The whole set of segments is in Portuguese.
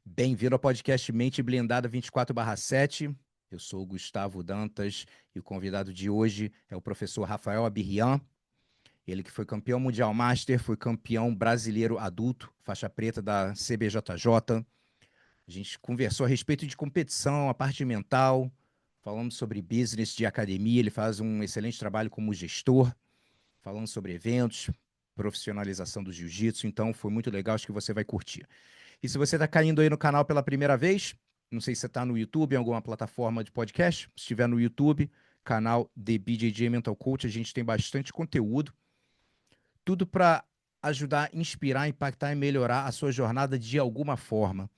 Bem-vindo ao podcast Mente Blindada 24/7. Eu sou o Gustavo Dantas e o convidado de hoje é o professor Rafael Abirrian. Ele que foi campeão mundial master, foi campeão brasileiro adulto, faixa preta da CBJJ. A gente conversou a respeito de competição, a parte mental, falamos sobre business de academia. Ele faz um excelente trabalho como gestor, falando sobre eventos, profissionalização do jiu-jitsu. Então foi muito legal, acho que você vai curtir. E se você está caindo aí no canal pela primeira vez, não sei se você está no YouTube, em alguma plataforma de podcast, se estiver no YouTube, canal The BJJ Mental Coach, a gente tem bastante conteúdo, tudo para ajudar, inspirar, impactar e melhorar a sua jornada de alguma forma,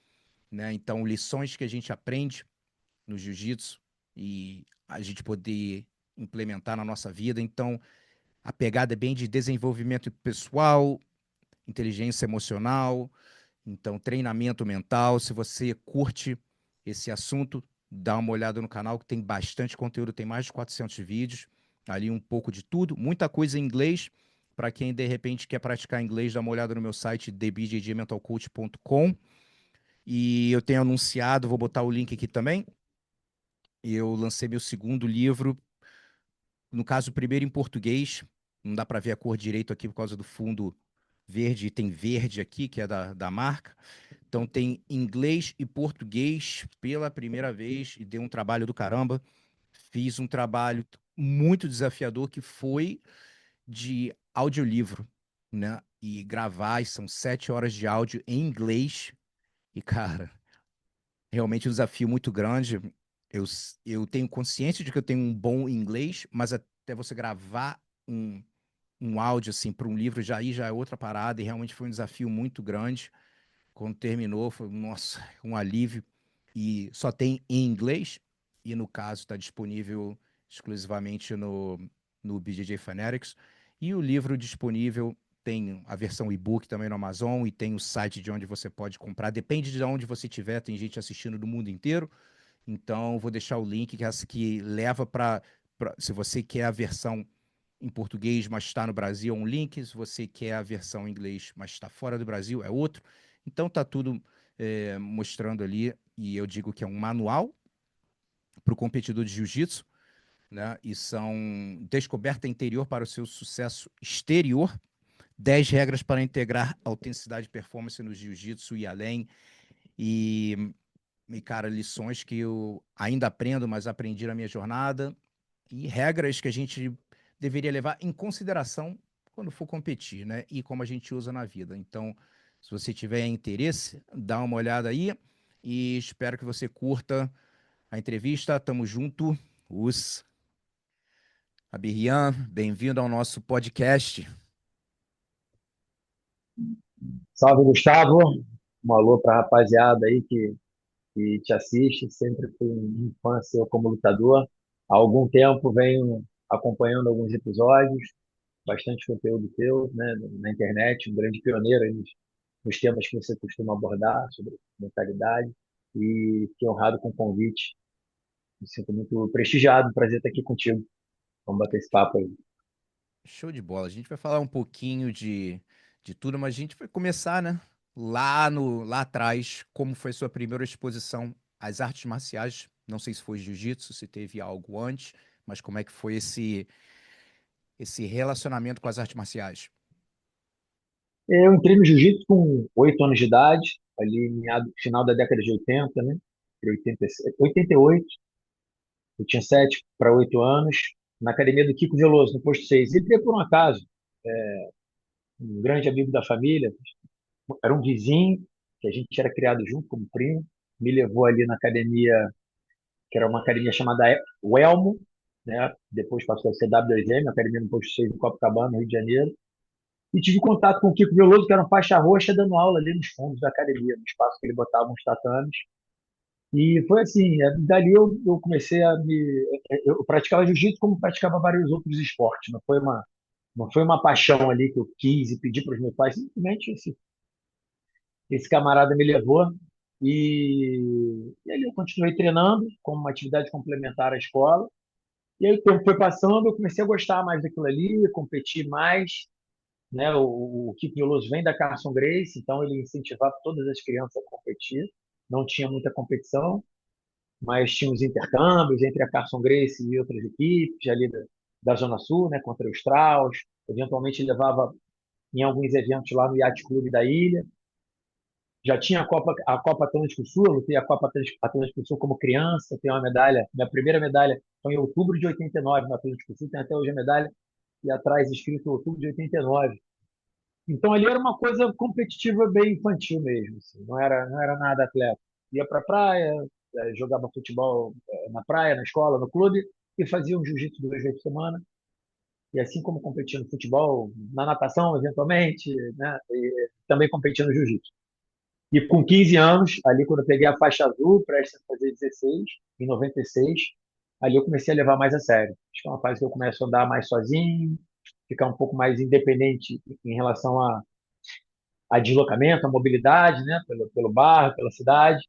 né? Então, lições que a gente aprende no jiu-jitsu e a gente poder implementar na nossa vida. Então, a pegada é bem de desenvolvimento pessoal, inteligência emocional, então, treinamento mental. Se você curte esse assunto, dá uma olhada no canal que tem bastante conteúdo, tem mais de 400 vídeos, ali um pouco de tudo, muita coisa em inglês. Para quem de repente quer praticar inglês, dá uma olhada no meu site thebjjmentalcoach.com. E eu tenho anunciado, vou botar o link aqui também. Eu lancei meu segundo livro, no caso, o primeiro em português. Não dá para ver a cor direito aqui por causa do fundo verde, tem verde aqui, que é da marca. Então tem inglês e português pela primeira vez e deu um trabalho do caramba. Fiz um trabalho muito desafiador que foi de audiolivro, né? E gravar, e são 7 horas de áudio em inglês. E, cara, realmente um desafio muito grande. Eu tenho consciência de que eu tenho um bom inglês, mas até você gravar um áudio assim para um livro já aí já é outra parada, e realmente foi um desafio muito grande. Quando terminou, foi, nossa, um alívio. E só tem em inglês, e no caso está disponível exclusivamente no BJJ Fanatics. E o livro disponível tem a versão e-book também no Amazon, e tem o site de onde você pode comprar. Depende de onde você estiver, tem gente assistindo do mundo inteiro. Então, vou deixar o link que leva para. Se você quer a versão em português, mas está no Brasil, é um link. Se você quer a versão em inglês, mas está fora do Brasil, é outro. Então tá tudo mostrando ali, e eu digo que é um manual para o competidor de jiu-jitsu, né? E são descoberta interior para o seu sucesso exterior, 10 regras para integrar autenticidade e performance no jiu-jitsu e além. E, cara, lições que eu ainda aprendo, mas aprendi na minha jornada, e regras que a gente deveria levar em consideração quando for competir, né? E como a gente usa na vida. Então, se você tiver interesse, dá uma olhada aí e espero que você curta a entrevista. Tamo junto. Us Abirrian, bem-vindo ao nosso podcast. Salve, Gustavo. Um alô para a rapaziada aí que te assiste. Sempre fui um fã seu como lutador. Há algum tempo venho acompanhando alguns episódios, bastante conteúdo teu, né, na internet, um grande pioneiro aí nos temas que você costuma abordar sobre mentalidade. E fiquei honrado com o convite. Me sinto muito prestigiado. Prazer estar aqui contigo. Vamos bater esse papo aí. Show de bola. A gente vai falar um pouquinho de tudo, mas a gente vai começar, né? Lá atrás, como foi sua primeira exposição às artes marciais? Não sei se foi jiu-jitsu, se teve algo antes, mas como é que foi esse relacionamento com as artes marciais? Eu entrei no jiu-jitsu com 8 anos de idade, ali final da década de 80, né? 87, 88. Eu tinha 7 para 8 anos, na academia do Kiko Veloso, no posto 6. Entrei por um acaso, um grande amigo da família, era um vizinho, que a gente era criado junto como primo, me levou ali na academia, que era uma academia chamada o Elmo, né? Depois passou a ser W2M, academia no posto 6 em Copacabana, no Rio de Janeiro. E tive contato com o Kiko Veloso, que era um faixa roxa, dando aula ali nos fundos da academia, no espaço que ele botava uns tatames. E foi assim, dali eu comecei a me. Eu praticava jiu-jitsu como praticava vários outros esportes. Não foi uma paixão ali que eu quis e pedi para os meus pais. Simplesmente esse camarada me levou. E ali eu continuei treinando como uma atividade complementar à escola. E aí o tempo foi passando, eu comecei a gostar mais daquilo ali, competir mais, né? O Kiko Veloso vem da Carson Gracie, então ele incentivava todas as crianças a competir. não tinha muita competição, mas tinha os intercâmbios entre a Carson Gracie e outras equipes ali da Zona Sul, né, contra os Strauss. Eventualmente levava em alguns eventos lá no Yacht Clube da ilha. Já tinha a Copa Atlântico Sul, eu lutei a Copa Atlântico Sul como criança, tenho uma medalha, minha primeira medalha foi em outubro de 89 no Atlântico Sul, tem até hoje a medalha, e atrás escrito outubro de 89. Então ali era uma coisa competitiva bem infantil mesmo, assim. Não era nada atleta. Ia para a praia, jogava futebol na praia, na escola, no clube, e fazia um jiu-jitsu 2 vezes por semana. E assim como competia no futebol, na natação, eventualmente, né? E também competia no jiu-jitsu. E com 15 anos, ali quando eu peguei a faixa azul, prestes a fazer 16, em 96, ali eu comecei a levar mais a sério. Acho que é uma fase que eu começo a andar mais sozinho, ficar um pouco mais independente em relação a deslocamento, a mobilidade, né, pelo bairro, pela cidade.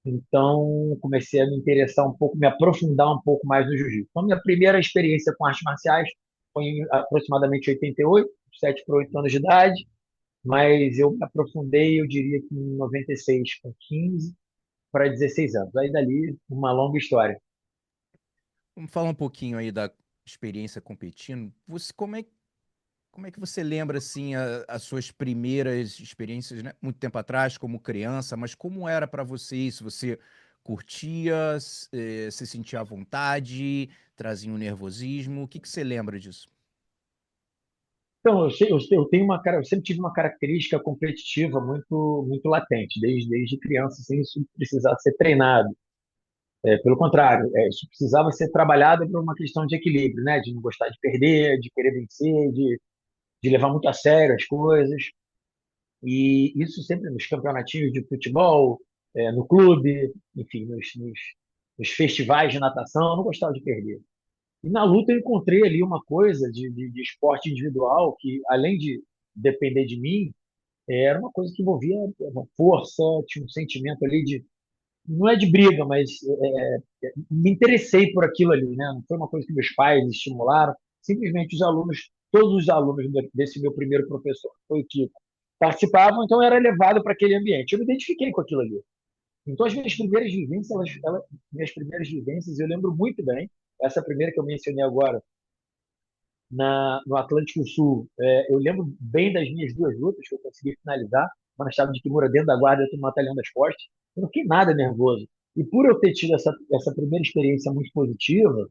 Então, comecei a me interessar um pouco, me aprofundar um pouco mais no jiu-jitsu. Então, minha primeira experiência com artes marciais foi em aproximadamente 88, 7 para 8 anos de idade, mas eu me aprofundei, eu diria que em 96, com 15 para 16 anos. Aí dali, uma longa história. Vamos falar um pouquinho aí da experiência competindo. Como é que você lembra assim as suas primeiras experiências, né? Muito tempo atrás, como criança, mas como era para você isso? Você curtia, se sentia à vontade, trazia um nervosismo? O que que você lembra disso? Então, eu sempre tive uma característica competitiva muito latente, desde criança, sem isso precisar ser treinado. Pelo contrário, isso precisava ser trabalhado por uma questão de equilíbrio, né? De não gostar de perder, de querer vencer, de levar muito a sério as coisas. E isso sempre nos campeonatinhos de futebol, no clube, enfim, nos festivais de natação, eu não gostava de perder. E na luta eu encontrei ali uma coisa de esporte individual que, além de depender de mim, era uma coisa que envolvia uma força, tinha um sentimento ali de, não é de briga, mas me interessei por aquilo ali, né? Não foi uma coisa que meus pais estimularam, simplesmente todos os alunos desse meu primeiro professor, foi o Kiko, participavam, então eu era levado para aquele ambiente. Eu me identifiquei com aquilo ali. Então, as minhas primeiras vivências, eu lembro muito bem. Essa primeira que eu mencionei agora, no Atlântico Sul, eu lembro bem das minhas duas lutas que eu consegui finalizar. Quando eu estava de Kimura dentro da guarda, eu no batalhão das costas. Eu não fiquei nada nervoso. E por eu ter tido essa primeira experiência muito positiva,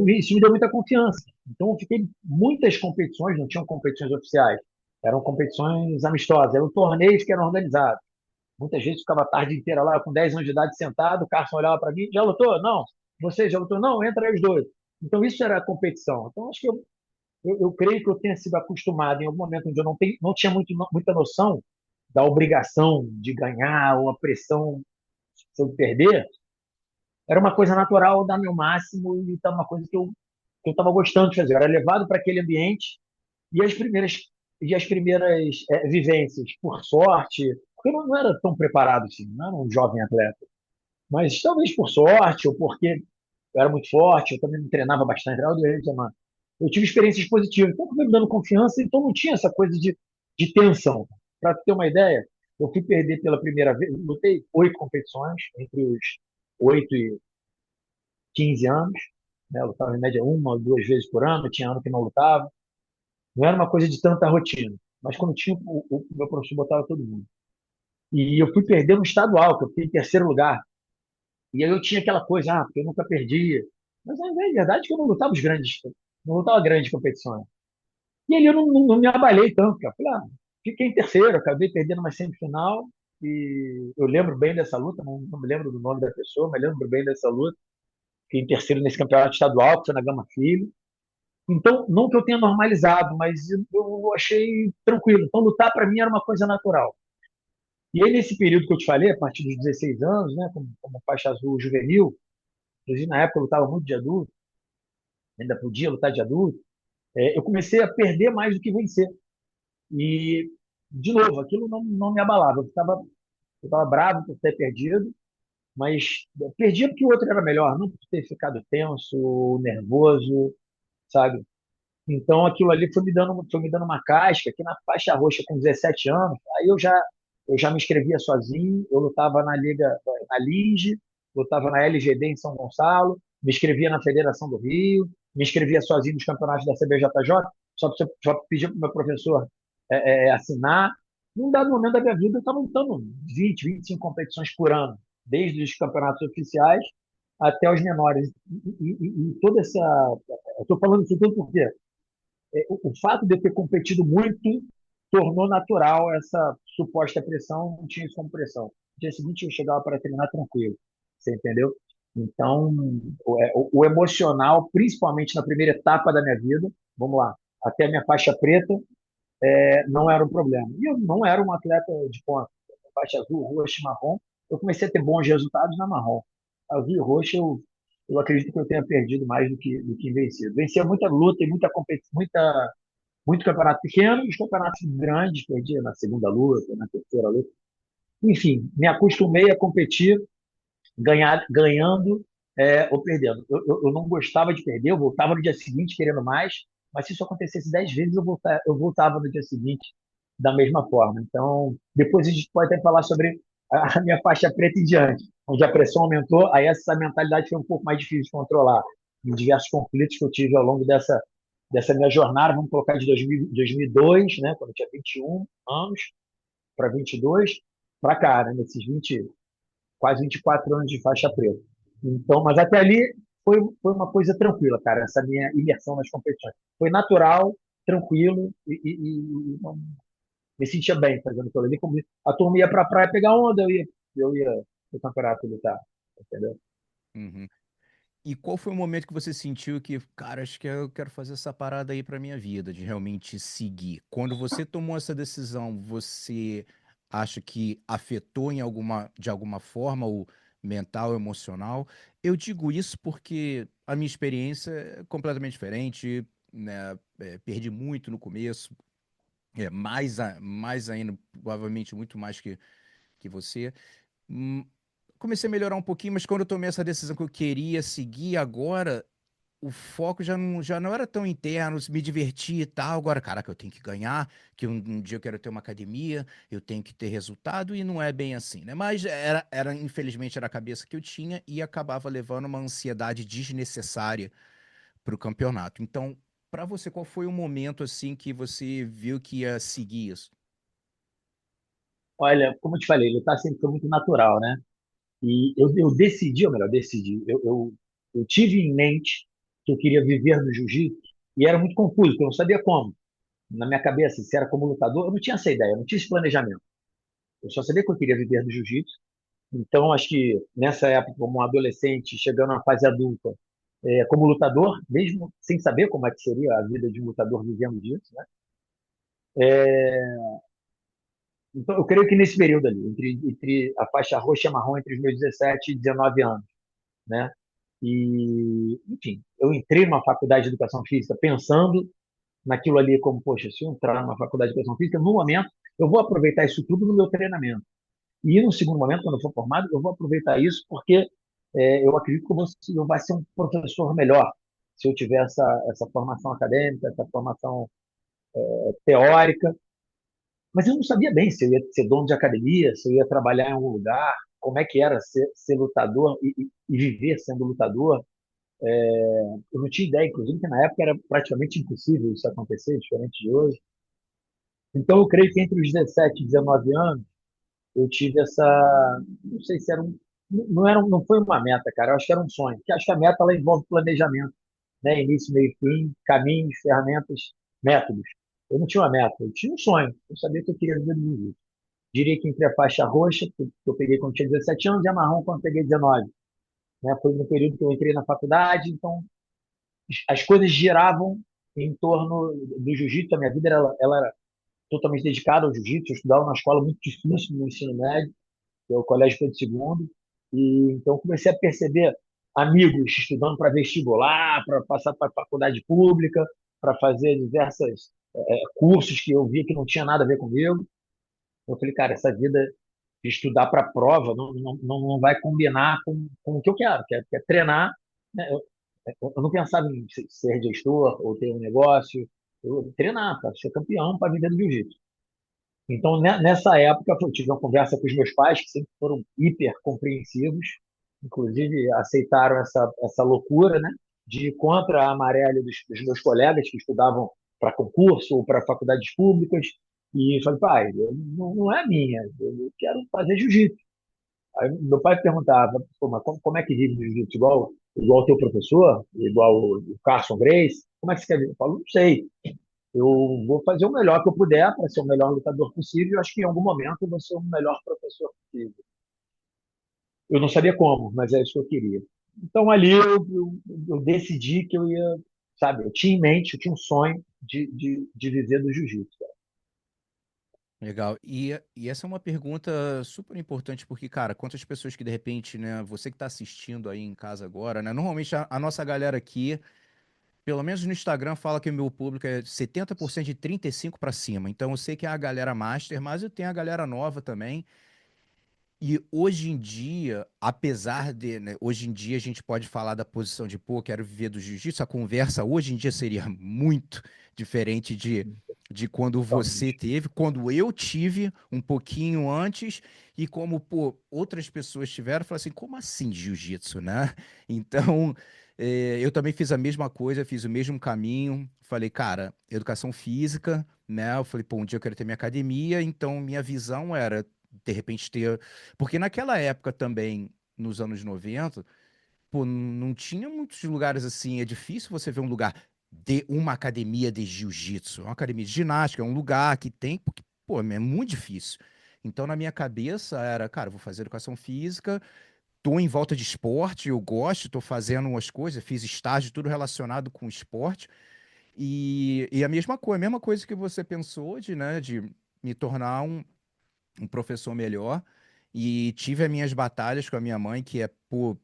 isso me deu muita confiança. Então, eu fiquei muitas competições, não tinham competições oficiais, eram competições amistosas, eram torneios que eram organizados. Muitas vezes ficava a tarde inteira lá com 10 anos de idade sentado, o Carson olhava para mim, já lutou? Não. Você já lutou? Não, entra aí os dois. Então, isso era a competição. Então, acho que eu creio que eu tenha sido acostumado em algum momento onde eu não tinha muita noção da obrigação de ganhar ou a pressão se eu perder. Era uma coisa natural, dar meu máximo e estava uma coisa que eu estava gostando de fazer. Eu era levado para aquele ambiente e as primeiras vivências, por sorte, porque eu não era tão preparado assim, não era um jovem atleta, mas talvez por sorte ou porque eu era muito forte, eu também me treinava bastante, treinava 2 vezes por semana. Eu tive experiências positivas, então foi me dando confiança, então não tinha essa coisa de tensão. Para ter uma ideia, eu fui perder pela primeira vez, lutei 8 competições, entre os 8 e 15 anos, né? Eu lutava em média uma ou duas vezes por ano, tinha ano que não lutava. Não era uma coisa de tanta rotina, mas quando tinha, o meu professor botava todo mundo. E eu fui perder no estadual, que eu fiquei em terceiro lugar. E aí eu tinha aquela coisa, porque eu nunca perdia. Mas a verdade é que eu não lutava não lutava grandes competições. E aí eu não me abalei tanto, cara. Falei, fiquei em terceiro, acabei perdendo uma semifinal. E eu lembro bem dessa luta, não me lembro do nome da pessoa, mas lembro bem dessa luta. Fiquei em terceiro nesse campeonato estadual, que foi na Gama Filho. Então, não que eu tenha normalizado, mas eu achei tranquilo. Então, lutar para mim era uma coisa natural. E aí, nesse período que eu te falei, a partir dos 16 anos, né, como faixa azul juvenil, inclusive na época eu lutava muito de adulto, ainda podia lutar de adulto, eu comecei a perder mais do que vencer. E, de novo, aquilo não me abalava. Eu estava bravo por ter perdido, mas eu perdia porque o outro era melhor, não por ter ficado tenso, nervoso, sabe? Então aquilo ali foi me dando uma casca, que na faixa roxa com 17 anos, aí eu já eu já me inscrevia sozinho, eu lutava na Liga, na Lige, lutava na LGD em São Gonçalo, me inscrevia na Federação do Rio, me inscrevia sozinho nos campeonatos da CBJJ, só pedia para o meu professor assinar. Num dado momento da minha vida, eu estava lutando 20, 25 competições por ano, desde os campeonatos oficiais até os menores. E toda essa. Eu estou falando isso tudo porque o fato de eu ter competido muito tornou natural essa suposta pressão, não tinha isso como pressão. No dia seguinte eu chegava para terminar tranquilo, você entendeu? Então, o emocional, principalmente na primeira etapa da minha vida, vamos lá, até a minha faixa preta, não era um problema. E eu não era um atleta de ponta. Faixa azul, roxa e marrom, eu comecei a ter bons resultados na marrom. Azul e roxa, eu acredito que eu tenha perdido mais do que vencido. Vencia muita luta e muita competição, muito campeonato pequeno e os campeonatos grandes, perdi na segunda luta, na terceira luta. Enfim, me acostumei a competir ganhando ou perdendo. Eu não gostava de perder, eu voltava no dia seguinte querendo mais, mas se isso acontecesse 10 vezes, eu voltava no dia seguinte da mesma forma. Então, depois a gente pode até falar sobre a minha faixa preta em diante, onde a pressão aumentou, aí essa mentalidade foi um pouco mais difícil de controlar, em diversos conflitos que eu tive ao longo dessa minha jornada, vamos colocar de 2002, né, quando eu tinha 21 anos, para 22, para cá, né, nesses 20, quase 24 anos de faixa preta. Então, mas até ali foi uma coisa tranquila, cara, essa minha imersão nas competições. Foi natural, tranquilo e não me sentia bem fazendo aquilo ali. Como a turma ia para a praia pegar onda, eu ia no campeonato lutar, entendeu? Uhum. E qual foi o momento que você sentiu que, cara, acho que eu quero fazer essa parada aí pra minha vida, de realmente seguir? Quando você tomou essa decisão, você acha que afetou de alguma forma o mental, emocional? Eu digo isso porque a minha experiência é completamente diferente, né? Perdi muito no começo, mais ainda, provavelmente muito mais que você. Hum, Comecei a melhorar um pouquinho, mas quando eu tomei essa decisão que eu queria seguir agora, o foco já não era tão interno, me divertir e tal. Agora, caraca, eu tenho que ganhar, que um dia eu quero ter uma academia, eu tenho que ter resultado, e não é bem assim, né? Mas infelizmente, era a cabeça que eu tinha e acabava levando uma ansiedade desnecessária para o campeonato. Então, para você, qual foi o momento assim que você viu que ia seguir isso? Olha, como eu te falei, lutar sempre foi muito natural, né? E eu decidi, ou melhor, decidi, eu tive em mente que eu queria viver no jiu-jitsu e era muito confuso, porque eu não sabia como. Na minha cabeça, se era como lutador, eu não tinha essa ideia, eu não tinha esse planejamento. Eu só sabia que eu queria viver no jiu-jitsu. Então, acho que nessa época, como um adolescente, chegando na fase adulta, como lutador, mesmo sem saber como é que seria a vida de um lutador vivendo disso, né? Então, eu creio que nesse período ali, entre a faixa roxa e marrom, entre os meus 17 e 19 anos, né? E, enfim, eu entrei numa faculdade de educação física pensando naquilo ali como, poxa, se eu entrar numa faculdade de educação física, no momento, eu vou aproveitar isso tudo no meu treinamento. E no segundo momento, quando eu for formado, eu vou aproveitar isso porque eu acredito que eu vou ser um professor melhor se eu tiver essa formação acadêmica, essa formação teórica. Mas eu não sabia bem se eu ia ser dono de academia, se eu ia trabalhar em algum lugar, como é que era ser lutador e viver sendo lutador. Eu não tinha ideia, inclusive, que na época era praticamente impossível isso acontecer, diferente de hoje. Então, eu creio que entre os 17 e 19 anos, eu tive essa. Não sei se era um. Não foi uma meta, cara. Eu acho que era um sonho. Porque acho que a meta ela envolve planejamento, né? Início, meio, fim, caminhos, ferramentas, métodos. Eu não tinha uma meta, eu tinha um sonho. Eu sabia que eu queria viver do jiu-jitsu. Diria que entre a faixa roxa, que eu peguei quando tinha 17 anos, e a marrom quando eu peguei 19. Né? Foi no período que eu entrei na faculdade, então as coisas giravam em torno do jiu-jitsu. A minha vida ela era totalmente dedicada ao jiu-jitsu. Eu estudava numa escola muito difícil no ensino médio, que é o Colégio Pedro II, e então comecei a perceber amigos estudando para vestibular, para passar para faculdade pública, para fazer diversos cursos que eu via que não tinha nada a ver comigo. Eu falei, cara, essa vida de estudar para a prova não vai combinar com o que eu quero, que é treinar. Né? Eu não pensava em ser gestor ou ter um negócio, eu treinar para ser campeão, para viver do jiu-jitsu. Então, nessa época, eu tive uma conversa com os meus pais, que sempre foram hiper compreensivos, inclusive aceitaram essa loucura, né, de ir contra a maré ali dos meus colegas que estudavam para concurso ou para faculdades públicas. E falei, pai, não é minha, eu quero fazer jiu-jitsu. Aí meu pai perguntava, pô, mas como é que vive de jiu-jitsu? Igual o teu professor? Igual o Carson Grace? Como é que você quer viver? Eu falo, não sei. Eu vou fazer o melhor que eu puder para ser o melhor lutador possível. Eu acho que em algum momento eu vou ser o melhor professor possível. Eu não sabia como, mas é isso que eu queria. Então ali eu decidi que eu ia, sabe, eu tinha em mente, eu tinha um sonho de viver do jiu-jitsu. Legal. E essa é uma pergunta super importante, porque, cara, quantas pessoas que de repente, né, você que está assistindo aí em casa agora, né, normalmente a nossa galera aqui, pelo menos no Instagram, fala que o meu público é 70% de 35 para cima. Então eu sei que é a galera master, mas eu tenho a galera nova também. E hoje em dia, apesar de, né, hoje em dia a gente pode falar da posição de, pô, quero viver do jiu-jitsu, a conversa hoje em dia seria muito diferente de quando você Totalmente. teve, quando eu tive um pouquinho antes e como, pô, outras pessoas tiveram, falaram assim, como assim jiu-jitsu, né? Então, eu também fiz a mesma coisa, fiz o mesmo caminho, falei, cara, educação física, né? Eu falei, pô, um dia eu quero ter minha academia, então minha visão era de repente ter. Porque naquela época também, nos anos 90 pô, não tinha muitos lugares assim. É difícil você ver um lugar de uma academia de jiu-jitsu, uma academia de ginástica, é um lugar que tem, porque, pô, é muito difícil. Então, na minha cabeça era, cara, eu vou fazer educação física, tô em volta de esporte, eu gosto, tô fazendo umas coisas, fiz estágio, tudo relacionado com esporte. E a mesma coisa que você pensou de, né, de me tornar um professor melhor e tive as minhas batalhas com a minha mãe, que é, pô,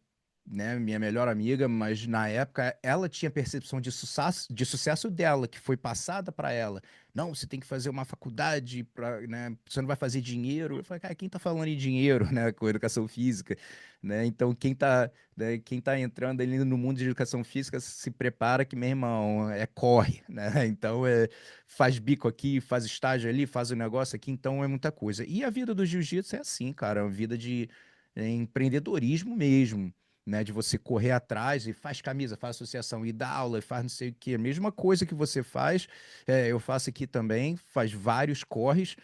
né, minha melhor amiga, mas na época ela tinha percepção de sucesso dela, que foi passada para ela. Não, você tem que fazer uma faculdade para, né, você não vai fazer dinheiro. Eu falei, cara, quem tá falando em dinheiro, né, com educação física, né? Então quem tá entrando ali no mundo de educação física se prepara que, meu irmão, corre, né? Então faz bico aqui, faz estágio ali, faz o negócio aqui, então é muita coisa. E a vida do jiu-jitsu é assim, cara, é uma vida de empreendedorismo mesmo, né? De você correr atrás e faz camisa, faz associação e dá aula e faz não sei o quê. A mesma coisa que você faz, eu faço aqui também, faz vários corres,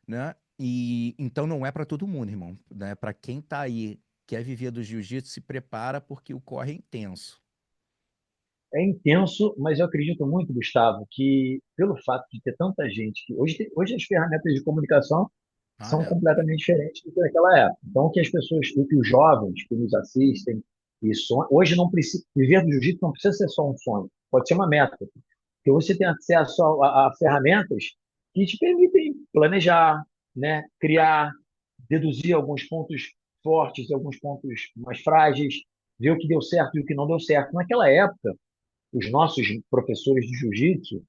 né? E então não é para todo mundo, irmão, né? Para quem tá aí, quer viver do jiu-jitsu, se prepara porque o corre é intenso. É intenso, mas eu acredito muito, Gustavo, que pelo fato de ter tanta gente que hoje as ferramentas de comunicação Ah, são é. completamente diferentes do que naquela época. Então, o que as pessoas, o que os jovens que nos assistem e hoje não precisa viver do jiu-jitsu não precisa ser só um sonho, pode ser uma meta, porque você tem acesso a ferramentas que te permitem planejar, né, criar, deduzir alguns pontos fortes, alguns pontos mais frágeis, ver o que deu certo e o que não deu certo. Naquela época os nossos professores de jiu-jitsu,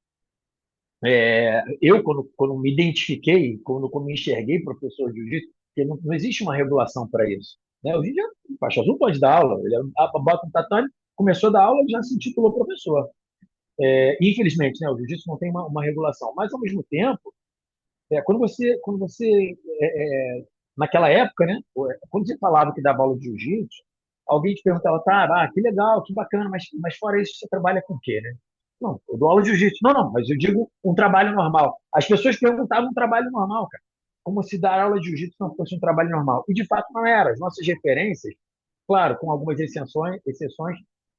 eu, quando me identifiquei, quando me enxerguei professor de jiu-jitsu, porque não existe uma regulação para isso. Né? Hoje em dia, o faixa azul pode dar aula, ele bota um tatame, começou a dar aula, já se intitulou professor. Infelizmente, né, o jiu-jitsu não tem uma regulação, mas, ao mesmo tempo, quando você naquela época, né, quando você falava que dava aula de jiu-jitsu, alguém te perguntava, tá, que legal, que bacana, mas fora isso, você trabalha com o quê, né? Não, eu dou aula de jiu-jitsu. Não, não, mas eu digo um trabalho normal. As pessoas perguntavam um trabalho normal, cara. Como se dar aula de jiu-jitsu não fosse um trabalho normal. E, de fato, não era. As nossas referências, claro, com algumas exceções,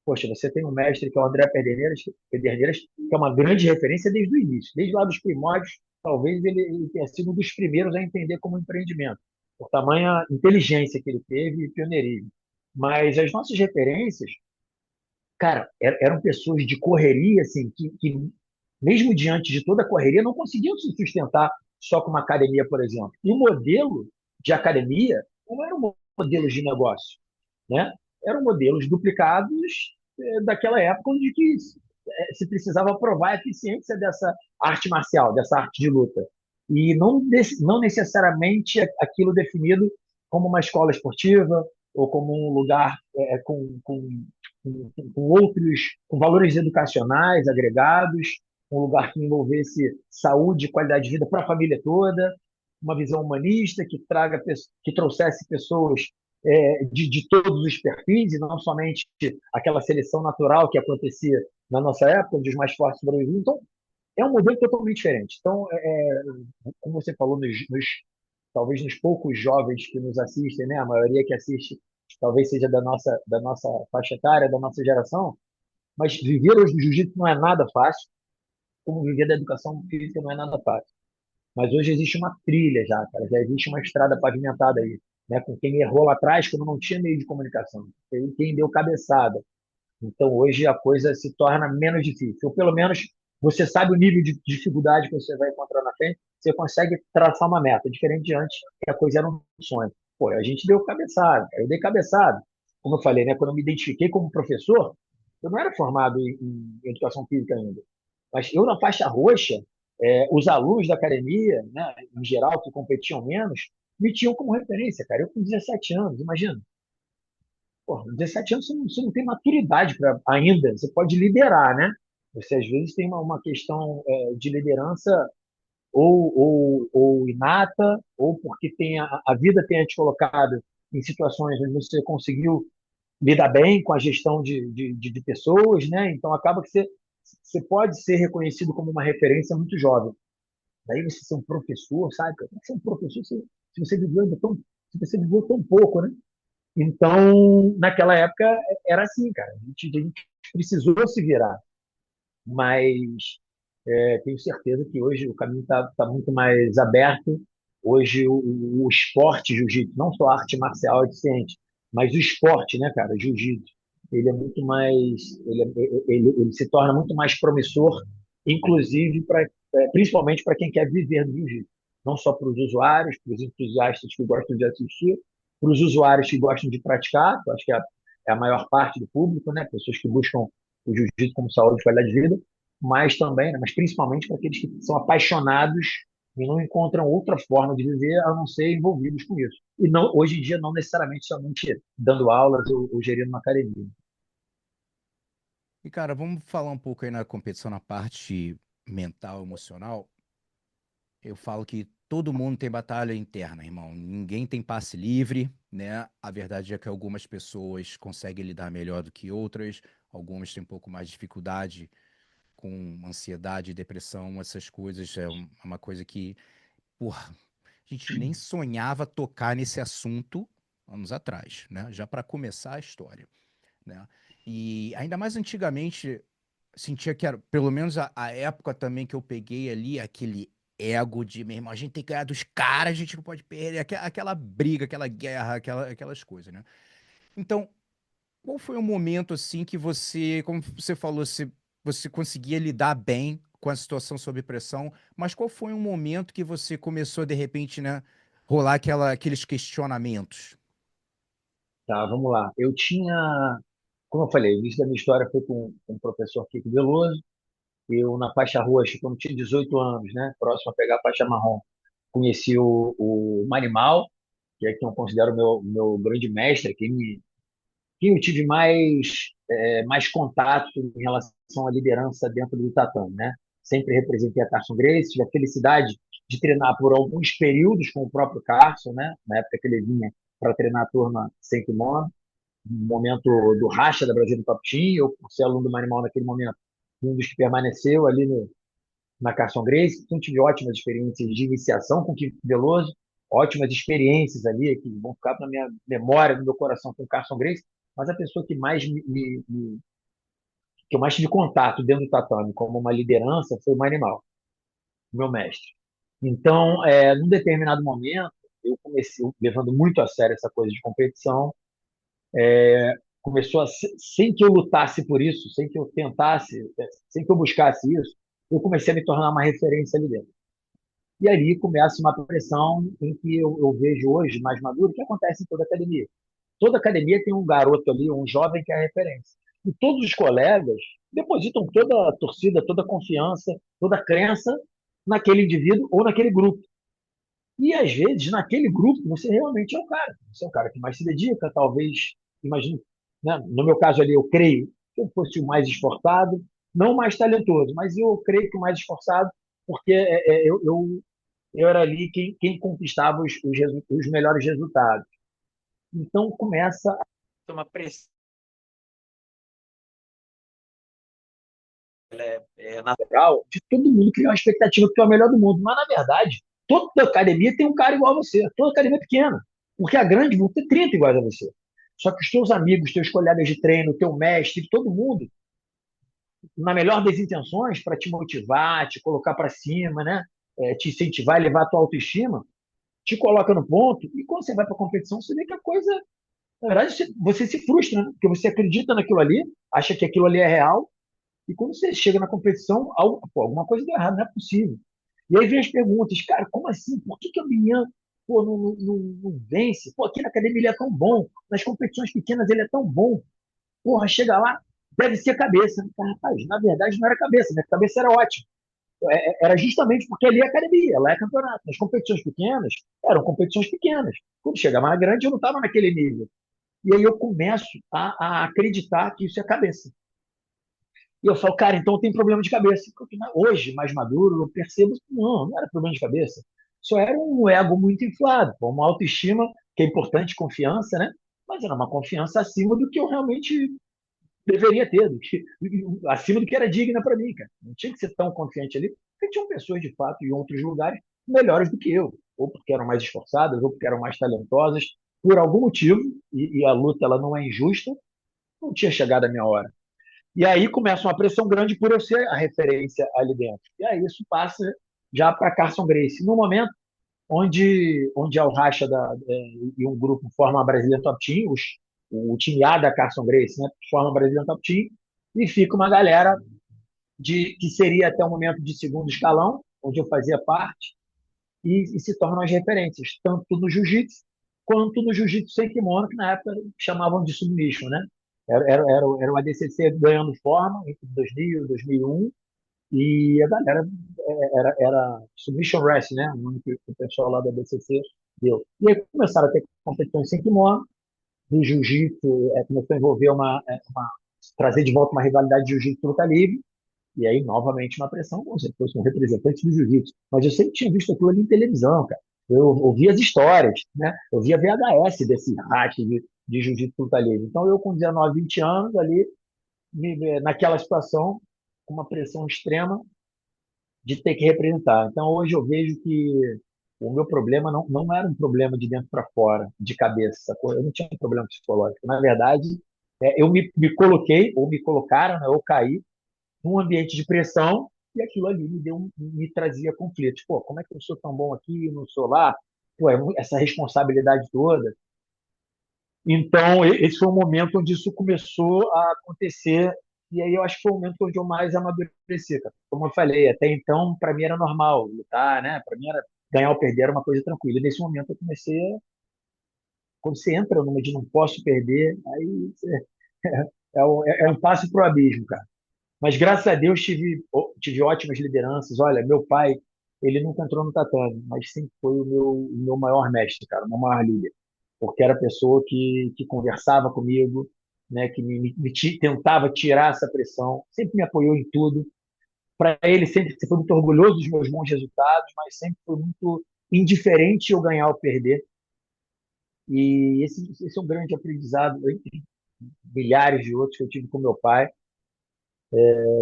poxa, você tem um mestre que é o André Pederneiras, que é uma grande referência desde o início, desde lá dos primórdios, talvez ele tenha sido um dos primeiros a entender como empreendimento, por tamanha inteligência que ele teve e pioneirismo. Mas as nossas referências, cara, eram pessoas de correria, assim, que mesmo diante de toda a correria, não conseguiam se sustentar só com uma academia, por exemplo. E o modelo de academia não era um modelo de negócio, né? Eram modelos duplicados daquela época onde que se precisava provar a eficiência dessa arte marcial, dessa arte de luta. E não necessariamente aquilo definido como uma escola esportiva ou como um lugar com valores educacionais agregados, um lugar que envolvesse saúde e qualidade de vida para a família toda. uma visão humanista, que trouxesse pessoas de todos os perfis, e não somente aquela seleção natural que acontecia na nossa época, onde os mais fortes sobreviviam. Então, é um modelo totalmente diferente. Então, como você falou, talvez nos poucos jovens que nos assistem, né, a maioria que assiste talvez seja da nossa faixa etária, da nossa geração, mas viver hoje do jiu-jitsu não é nada fácil, como viver da educação física não é nada fácil. Mas hoje existe uma trilha já, cara, já existe uma estrada pavimentada aí, né, com quem errou lá atrás quando não tinha meio de comunicação, quem deu cabeçada. Então hoje a coisa se torna menos difícil, ou pelo menos você sabe o nível de dificuldade que você vai encontrar na frente, você consegue traçar uma meta, diferente de antes, que a coisa era um sonho. Pô, a gente deu cabeçada, eu dei cabeçada. Como eu falei, né, quando eu me identifiquei como professor, eu não era formado em educação física ainda. Mas eu, na faixa roxa, os alunos da academia, né, em geral, que competiam menos, me tinham como referência, cara. Eu com 17 anos, imagina. Pô, 17 anos você não tem maturidade ainda, você pode liderar, né? Você, às vezes, tem uma questão de liderança ou inata, ou porque a vida tenha te colocado em situações onde você conseguiu lidar bem com a gestão de pessoas, né? Então acaba que você pode ser reconhecido como uma referência muito jovem. Daí você ser um professor, sabe? Como é que ser um professor se você viveu se você viveu tão pouco, né? Então, naquela época era assim, cara. A gente precisou se virar, mas tenho certeza que hoje o caminho está muito mais aberto. Hoje o esporte jiu-jitsu, não só a arte marcial eficiente, mas o esporte, né, cara, jiu-jitsu, ele é muito mais, ele se torna muito mais promissor, inclusive principalmente para quem quer viver no jiu-jitsu, não só para os usuários, para os entusiastas que gostam de assistir, para os usuários que gostam de praticar, que eu acho que é a maior parte do público, né, pessoas que buscam o jiu-jitsu como saúde e qualidade de vida, mas também, né, mas principalmente para aqueles que são apaixonados e não encontram outra forma de viver a não ser envolvidos com isso. E não, hoje em dia, não necessariamente somente dando aulas ou gerindo uma academia. E, cara, vamos falar um pouco aí na competição, na parte mental, emocional. Eu falo que todo mundo tem batalha interna, irmão. Ninguém tem passe livre, né? A verdade é que algumas pessoas conseguem lidar melhor do que outras, algumas têm um pouco mais de dificuldade com ansiedade, depressão, essas coisas. É uma coisa que, porra, a gente nem sonhava tocar nesse assunto anos atrás, né? Já para começar a história, né? E ainda mais antigamente, sentia que era, pelo menos a época também que eu peguei ali, aquele ego de, meu irmão, a gente tem que ganhar dos caras, a gente não pode perder, aquela briga, aquela guerra, aquelas coisas, né? Então, qual foi o momento, assim, que você, como você falou, você conseguia lidar bem com a situação sob pressão, mas qual foi um momento que você começou, de repente, né, rolar aqueles questionamentos? Tá, vamos lá. Como eu falei, o início da minha história foi com o professor Kiko Veloso. Eu, na faixa roxa, quando tinha 18 anos, né, próximo a pegar a faixa marrom, conheci o Manimal, que é quem eu considero meu grande mestre, quem eu tive mais contato em relação à liderança dentro do tatame, né? Sempre representei a Carson Gracie, tive a felicidade de treinar por alguns períodos com o próprio Carson, né? Na época que ele vinha para treinar a turma sem kimono, no momento do racha da Brasil do Top Team, eu, por ser aluno do Manimal naquele momento, um dos que permaneceu ali na Carson Gracie, então tive ótimas experiências de iniciação com o Kiko Veloso, ótimas experiências ali que vão ficar na minha memória, no meu coração com o Carson Gracie, mas a pessoa que eu mais tive contato dentro do tatame como uma liderança foi o Animal, meu mestre. Então, num determinado momento, eu comecei levando muito a sério essa coisa de competição, começou sem que eu lutasse por isso, sem que eu tentasse, sem que eu buscasse isso, eu comecei a me tornar uma referência ali dentro. E ali começa uma pressão em que eu vejo hoje, mais maduro, que acontece em toda academia. Toda academia tem um garoto ali, um jovem que é a referência. E todos os colegas depositam toda a torcida, toda a confiança, toda a crença naquele indivíduo ou naquele grupo. E às vezes, naquele grupo, você realmente é o cara. Você é o cara que mais se dedica, talvez, imagine, né? No meu caso ali, eu creio que eu fosse o mais esforçado, não o mais talentoso, mas eu creio que o mais esforçado, porque eu era ali quem conquistava os melhores resultados. Então começa a ter uma pressão natural de todo mundo criar uma expectativa que tu é o melhor do mundo. Mas, na verdade, toda academia tem um cara igual a você. Toda academia é pequena. Porque a grande vão ter 30 iguais a você. Só que os teus amigos, teus colegas de treino, teu mestre, todo mundo, na melhor das intenções, para te motivar, te colocar para cima, né? Te incentivar e levar a tua autoestima, te coloca no ponto. E quando você vai para a competição, você vê que a coisa. Na verdade, você se frustra, né? Porque você acredita naquilo ali, acha que aquilo ali é real, e quando você chega na competição, alguma coisa deu errado, não é possível. E aí vem as perguntas, cara, como assim? Por que a menina não vence? Pô, aqui na academia ele é tão bom, nas competições pequenas ele é tão bom. Porra, chega lá, deve ser cabeça. Rapaz, na verdade não era cabeça, minha cabeça era ótima. Era justamente porque ali é academia, lá é campeonato. Nas competições pequenas, eram competições pequenas. Quando chegava na grande, eu não estava naquele nível. E aí eu começo a acreditar que isso é cabeça. E eu falo, cara, então tem problema de cabeça. Hoje, mais maduro, eu percebo que não era problema de cabeça. Só era um ego muito inflado, uma autoestima, que é importante, confiança, né? Mas era uma confiança acima do que eu realmente deveria ter, acima do que era digna para mim, cara. Não tinha que ser tão confiante ali, porque tinham pessoas, de fato, em outros lugares, melhores do que eu. Ou porque eram mais esforçadas, ou porque eram mais talentosas, por algum motivo, e a luta ela não é injusta, não tinha chegado a minha hora. E aí começa uma pressão grande por eu ser a referência ali dentro. E aí isso passa já para Carson Gracie. No momento onde é o Racha e um grupo forma a Brasília Top Team, o time A da Carson Gracie, né, forma a Brasília Top Team, e fica uma galera que seria até o momento de segundo escalão, onde eu fazia parte, e se tornam as referências, tanto no jiu-jitsu quanto no jiu-jitsu sem kimono, que na época chamavam de submission, né? Era o ADCC ganhando forma entre 2000 e 2001, e a galera era Submission Wrestling, né? O nome que o pessoal lá da ADCC deu. E aí começaram a ter competições sem kimono, do jiu-jitsu, começou a envolver trazer de volta uma rivalidade de jiu-jitsu luta livre, e aí, novamente, uma pressão, como se eu fosse um representante do jiu-jitsu. Mas eu sempre tinha visto aquilo ali em televisão, cara. Eu ouvia as histórias, né? Eu via VHS desse hack de jiu-jitsu luta livre. Então, eu com 19, 20 anos, ali, naquela situação, com uma pressão extrema de ter que representar. Então, hoje eu vejo que o meu problema não era um problema de dentro para fora, de cabeça, sacou? Eu não tinha um problema psicológico. Na verdade, eu me coloquei, ou me colocaram, né, ou caí num ambiente de pressão, e aquilo ali me trazia conflitos. Pô, como é que eu sou tão bom aqui e não sou lá? Pô, essa responsabilidade toda. Então, esse foi o momento onde isso começou a acontecer, e aí eu acho que foi o momento onde eu mais amadureci, cara. Como eu falei, até então, para mim era normal lutar, né? Para mim era ganhar ou perder era uma coisa tranquila. E nesse momento eu comecei, quando você entra numa de não posso perder, aí é um passo para o abismo, cara. Mas graças a Deus tive ótimas lideranças. Olha, meu pai, ele nunca entrou no tatame, mas sempre foi o meu maior mestre, cara, o meu maior líder. Porque era a pessoa que conversava comigo, né, que tentava tirar essa pressão, sempre me apoiou em tudo. Para ele, sempre foi muito orgulhoso dos meus bons resultados, mas sempre foi muito indiferente eu ganhar ou perder. E esse é um grande aprendizado, entre milhares de outros que eu tive com meu pai,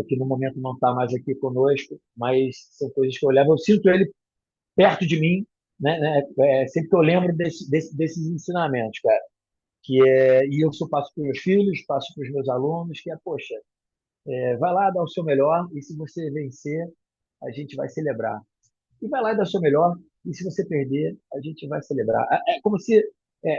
que no momento não está mais aqui conosco, mas são coisas que eu levo. Eu sinto ele perto de mim, né, sempre que eu lembro desses ensinamentos, cara. E eu só passo para os meus filhos, passo para os meus alunos, que poxa, vai lá dar o seu melhor, e se você vencer, a gente vai celebrar. E vai lá dar o seu melhor, e se você perder, a gente vai celebrar. É como se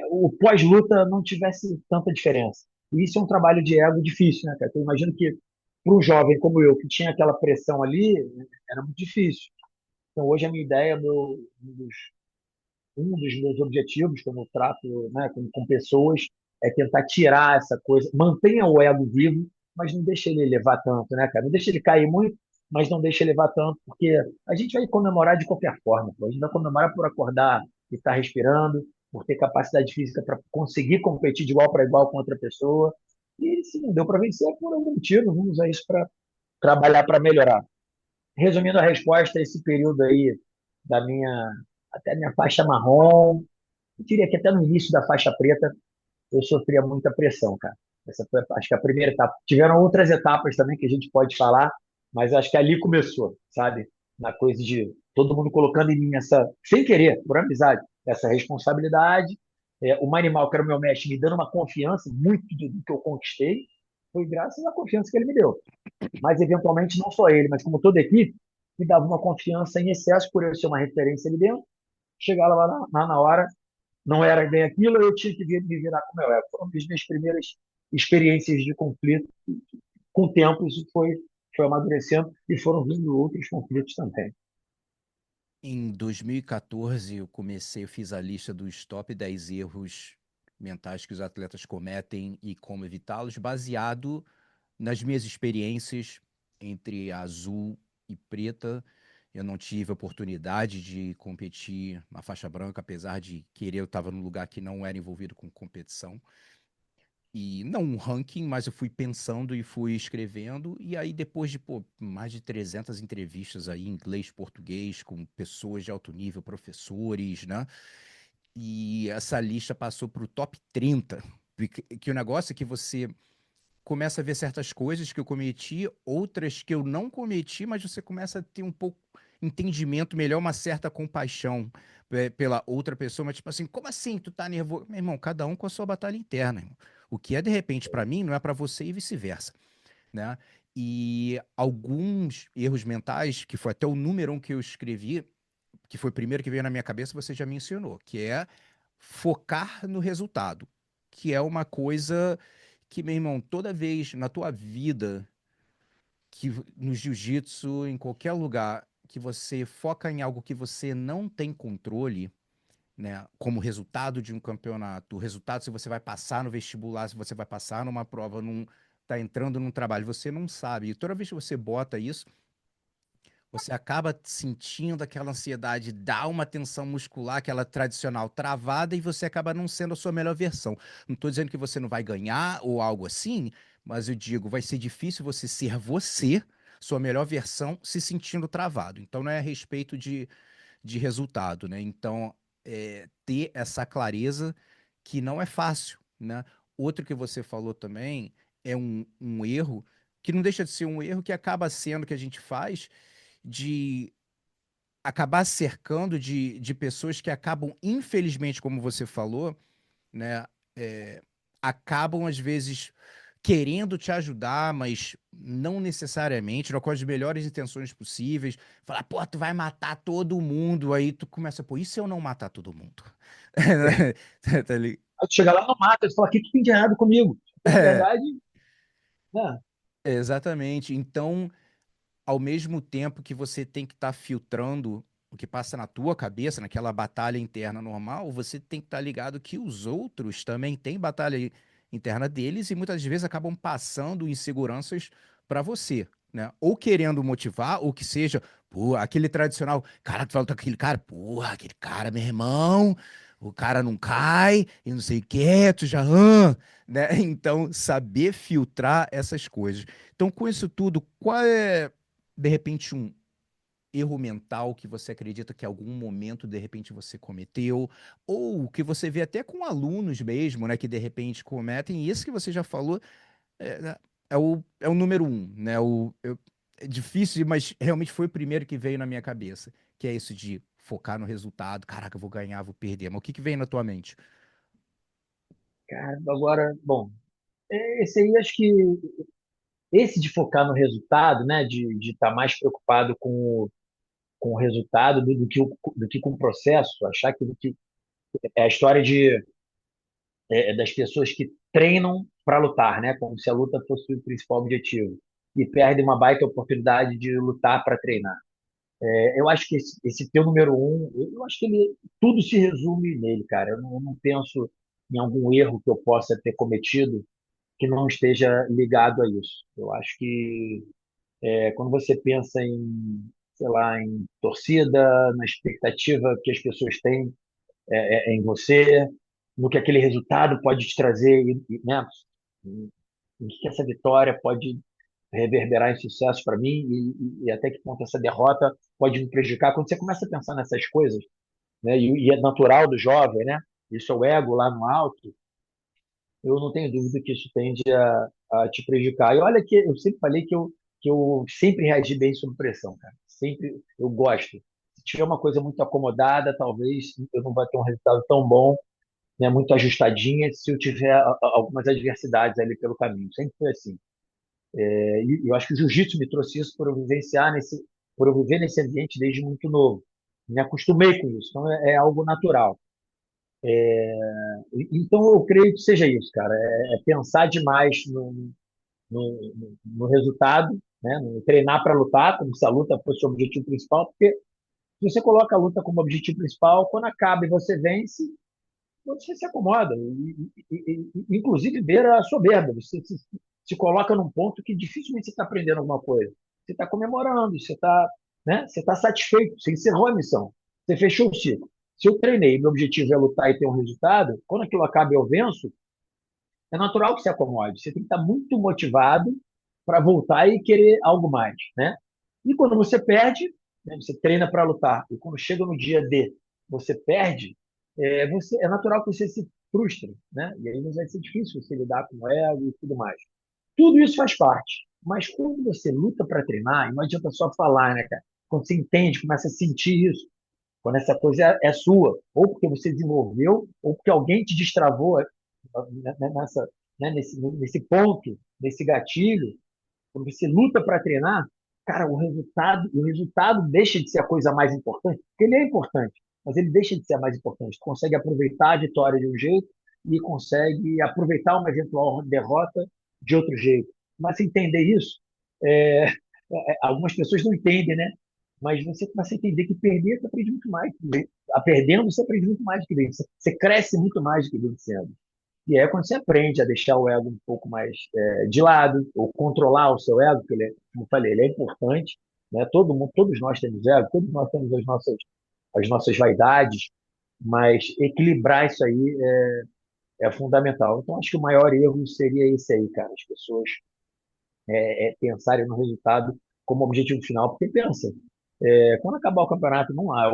o pós-luta não tivesse tanta diferença. E isso é um trabalho de ego difícil, né, cara? Eu imagino que para um jovem como eu, que tinha aquela pressão ali, era muito difícil. Então, hoje a minha ideia, um dos meus objetivos, quando eu trato, né, com pessoas, é tentar tirar essa coisa, mantenha o ego vivo, mas não deixe ele levar tanto, né, cara? Não deixe ele cair muito, mas não deixe ele levar tanto, porque a gente vai comemorar de qualquer forma. Pô. A gente vai comemorar por acordar e estar respirando, por ter capacidade física para conseguir competir de igual para igual com outra pessoa. E se não deu para vencer, é por algum motivo, vamos usar isso para trabalhar para melhorar. Resumindo a resposta, esse período aí da até a minha faixa marrom, eu diria que até no início da faixa preta eu sofria muita pressão, cara. Essa foi, acho que a primeira etapa. Tiveram outras etapas também que a gente pode falar, mas acho que ali começou, sabe? Na coisa de todo mundo colocando em mim essa, sem querer, por amizade, essa responsabilidade. O Manimal, que era o meu mestre, me dando uma confiança muito do que eu conquistei, foi graças à confiança que ele me deu. Mas, eventualmente, não só ele, mas como toda a equipe, me dava uma confiança em excesso por eu ser uma referência ali dentro. Chegava lá na hora, não era bem aquilo, eu tinha que me virar como eu era. Foram as minhas primeiras experiências de conflito. Com o tempo, isso foi amadurecendo e foram vindo outros conflitos também. Em 2014, eu fiz a lista dos top 10 erros mentais que os atletas cometem e como evitá-los, baseado nas minhas experiências entre azul e preta. Eu não tive oportunidade de competir na faixa branca, apesar de querer, eu estava num lugar que não era envolvido com competição. E não um ranking, mas eu fui pensando e fui escrevendo. E aí, depois de mais de 300 entrevistas aí, em inglês, português, com pessoas de alto nível, professores, né? E essa lista passou para o top 30. Que o negócio é que você começa a ver certas coisas que eu cometi, outras que eu não cometi, mas você começa a ter um pouco entendimento melhor, uma certa compaixão pela outra pessoa, mas tipo assim, como assim tu tá nervoso? Meu irmão, cada um com a sua batalha interna, irmão. O que é de repente para mim não é para você e vice-versa, né? E alguns erros mentais, que foi até o número um que eu escrevi, que foi o primeiro que veio na minha cabeça, você já mencionou, que é focar no resultado, que é uma coisa que, meu irmão, toda vez na tua vida, que no jiu-jitsu, em qualquer lugar, que você foca em algo que você não tem controle, né, como resultado de um campeonato, o resultado se você vai passar no vestibular, se você vai passar numa prova, tá entrando num trabalho, você não sabe. E toda vez que você bota isso, você acaba sentindo aquela ansiedade, dá uma tensão muscular, aquela tradicional travada, e você acaba não sendo a sua melhor versão. Não estou dizendo que você não vai ganhar ou algo assim, mas eu digo, vai ser difícil você ser você, sua melhor versão, se sentindo travado. Então não é a respeito de resultado, né? Então, ter essa clareza que não é fácil, né? Outro que você falou também é um erro, que não deixa de ser um erro que acaba sendo que a gente faz de acabar cercando de pessoas que acabam, infelizmente, como você falou, né, acabam às vezes querendo te ajudar, mas não necessariamente, não com as melhores intenções possíveis. Falar, pô, tu vai matar todo mundo, aí tu começa, pô, e se eu não matar todo mundo? Tá ligado? Aí tu chega lá no mato e fala, o que que tem de errado comigo? Na É, verdade, né? exatamente. Então, ao mesmo tempo que você tem que estar filtrando o que passa na tua cabeça, naquela batalha interna normal, você tem que estar ligado que os outros também têm batalha interna deles e muitas vezes acabam passando inseguranças para você, né? Ou querendo motivar, ou que seja, pô, aquele tradicional, cara, tu fala com aquele cara, porra, aquele cara, meu irmão, o cara não cai e não sei o que, tu já, né? Então, saber filtrar essas coisas. Então, com isso tudo, qual é de repente um erro mental que você acredita que em algum momento de repente você cometeu, ou que você vê até com alunos mesmo, né, que de repente cometem, e isso que você já falou é o número um, né? É difícil, mas realmente foi o primeiro que veio na minha cabeça, que é isso de focar no resultado. Caraca, eu vou ganhar, vou perder. Mas o que que vem na tua mente? Cara, agora, bom, esse aí acho que esse de focar no resultado, né, de estar mais preocupado com o resultado do que com o processo, achar que é a história das pessoas que treinam para lutar, né, como se a luta fosse o principal objetivo e perdem uma baita oportunidade de lutar para treinar. Eu acho que esse teu número um, eu acho que ele tudo se resume nele, cara. Eu não penso em algum erro que eu possa ter cometido que não esteja ligado a isso. Eu acho que quando você pensa em, sei lá, em torcida, na expectativa que as pessoas têm em você, no que aquele resultado pode te trazer, né? Em que essa vitória pode. reverberar em sucesso para mim e até que ponto essa derrota pode me prejudicar. Quando você começa a pensar nessas coisas, né, e é natural do jovem, né? Isso é o ego lá no alto, eu não tenho dúvida que isso tende a te prejudicar. E olha que eu sempre falei que eu sempre reagi bem sob pressão, cara. Sempre eu gosto. Se tiver uma coisa muito acomodada, talvez eu não vá ter um resultado tão bom, né, muito ajustadinha, se eu tiver algumas adversidades ali pelo caminho. Sempre foi assim. E eu acho que o jiu-jitsu me trouxe isso por eu viver nesse ambiente desde muito novo. Me acostumei com isso, então é algo natural. Então eu creio que seja isso, cara. É pensar demais no resultado, né? No treinar para lutar, como se a luta fosse o objetivo principal, porque se você coloca a luta como objetivo principal, quando acaba e você vence, você se acomoda, inclusive beira a soberba. Você se coloca num ponto que dificilmente você está aprendendo alguma coisa. Você está comemorando, você está, né? Você está satisfeito, você encerrou a missão, você fechou o ciclo. Se eu treinei, meu objetivo é lutar e ter um resultado, quando aquilo acaba e eu venço, é natural que se acomode. Você tem que estar muito motivado para voltar e querer algo mais, né? E quando você perde, né, você treina para lutar, e quando chega no dia D, você perde, é natural que você se frustre, né? E aí vai ser difícil você lidar com o ego e tudo mais. Tudo isso faz parte. Mas quando você luta para treinar, e não adianta só falar, né, cara? Quando você entende, começa a sentir isso, quando essa coisa é sua, ou porque você desenvolveu, ou porque alguém te destravou nessa, né, nesse ponto, nesse gatilho, quando você luta para treinar, cara, o resultado deixa de ser a coisa mais importante, porque ele é importante, mas ele deixa de ser a mais importante. Tu consegue aproveitar a vitória de um jeito e consegue aproveitar uma eventual derrota de outro jeito. Mas se entender isso, algumas pessoas não entendem, né? Mas você começa a entender que perder você aprende muito mais. A perdendo você aprende muito mais do que vencendo. Você cresce muito mais do que vencendo. E é quando você aprende a deixar o ego um pouco mais de lado, ou controlar o seu ego, que ele como eu falei, ele é importante, né? Todo mundo, todos nós temos ego, todos nós temos as nossas vaidades, mas equilibrar isso aí é fundamental. Então, acho que o maior erro seria esse aí, cara, as pessoas pensarem no resultado como objetivo final, porque pensa, quando acabar o campeonato, vamos lá,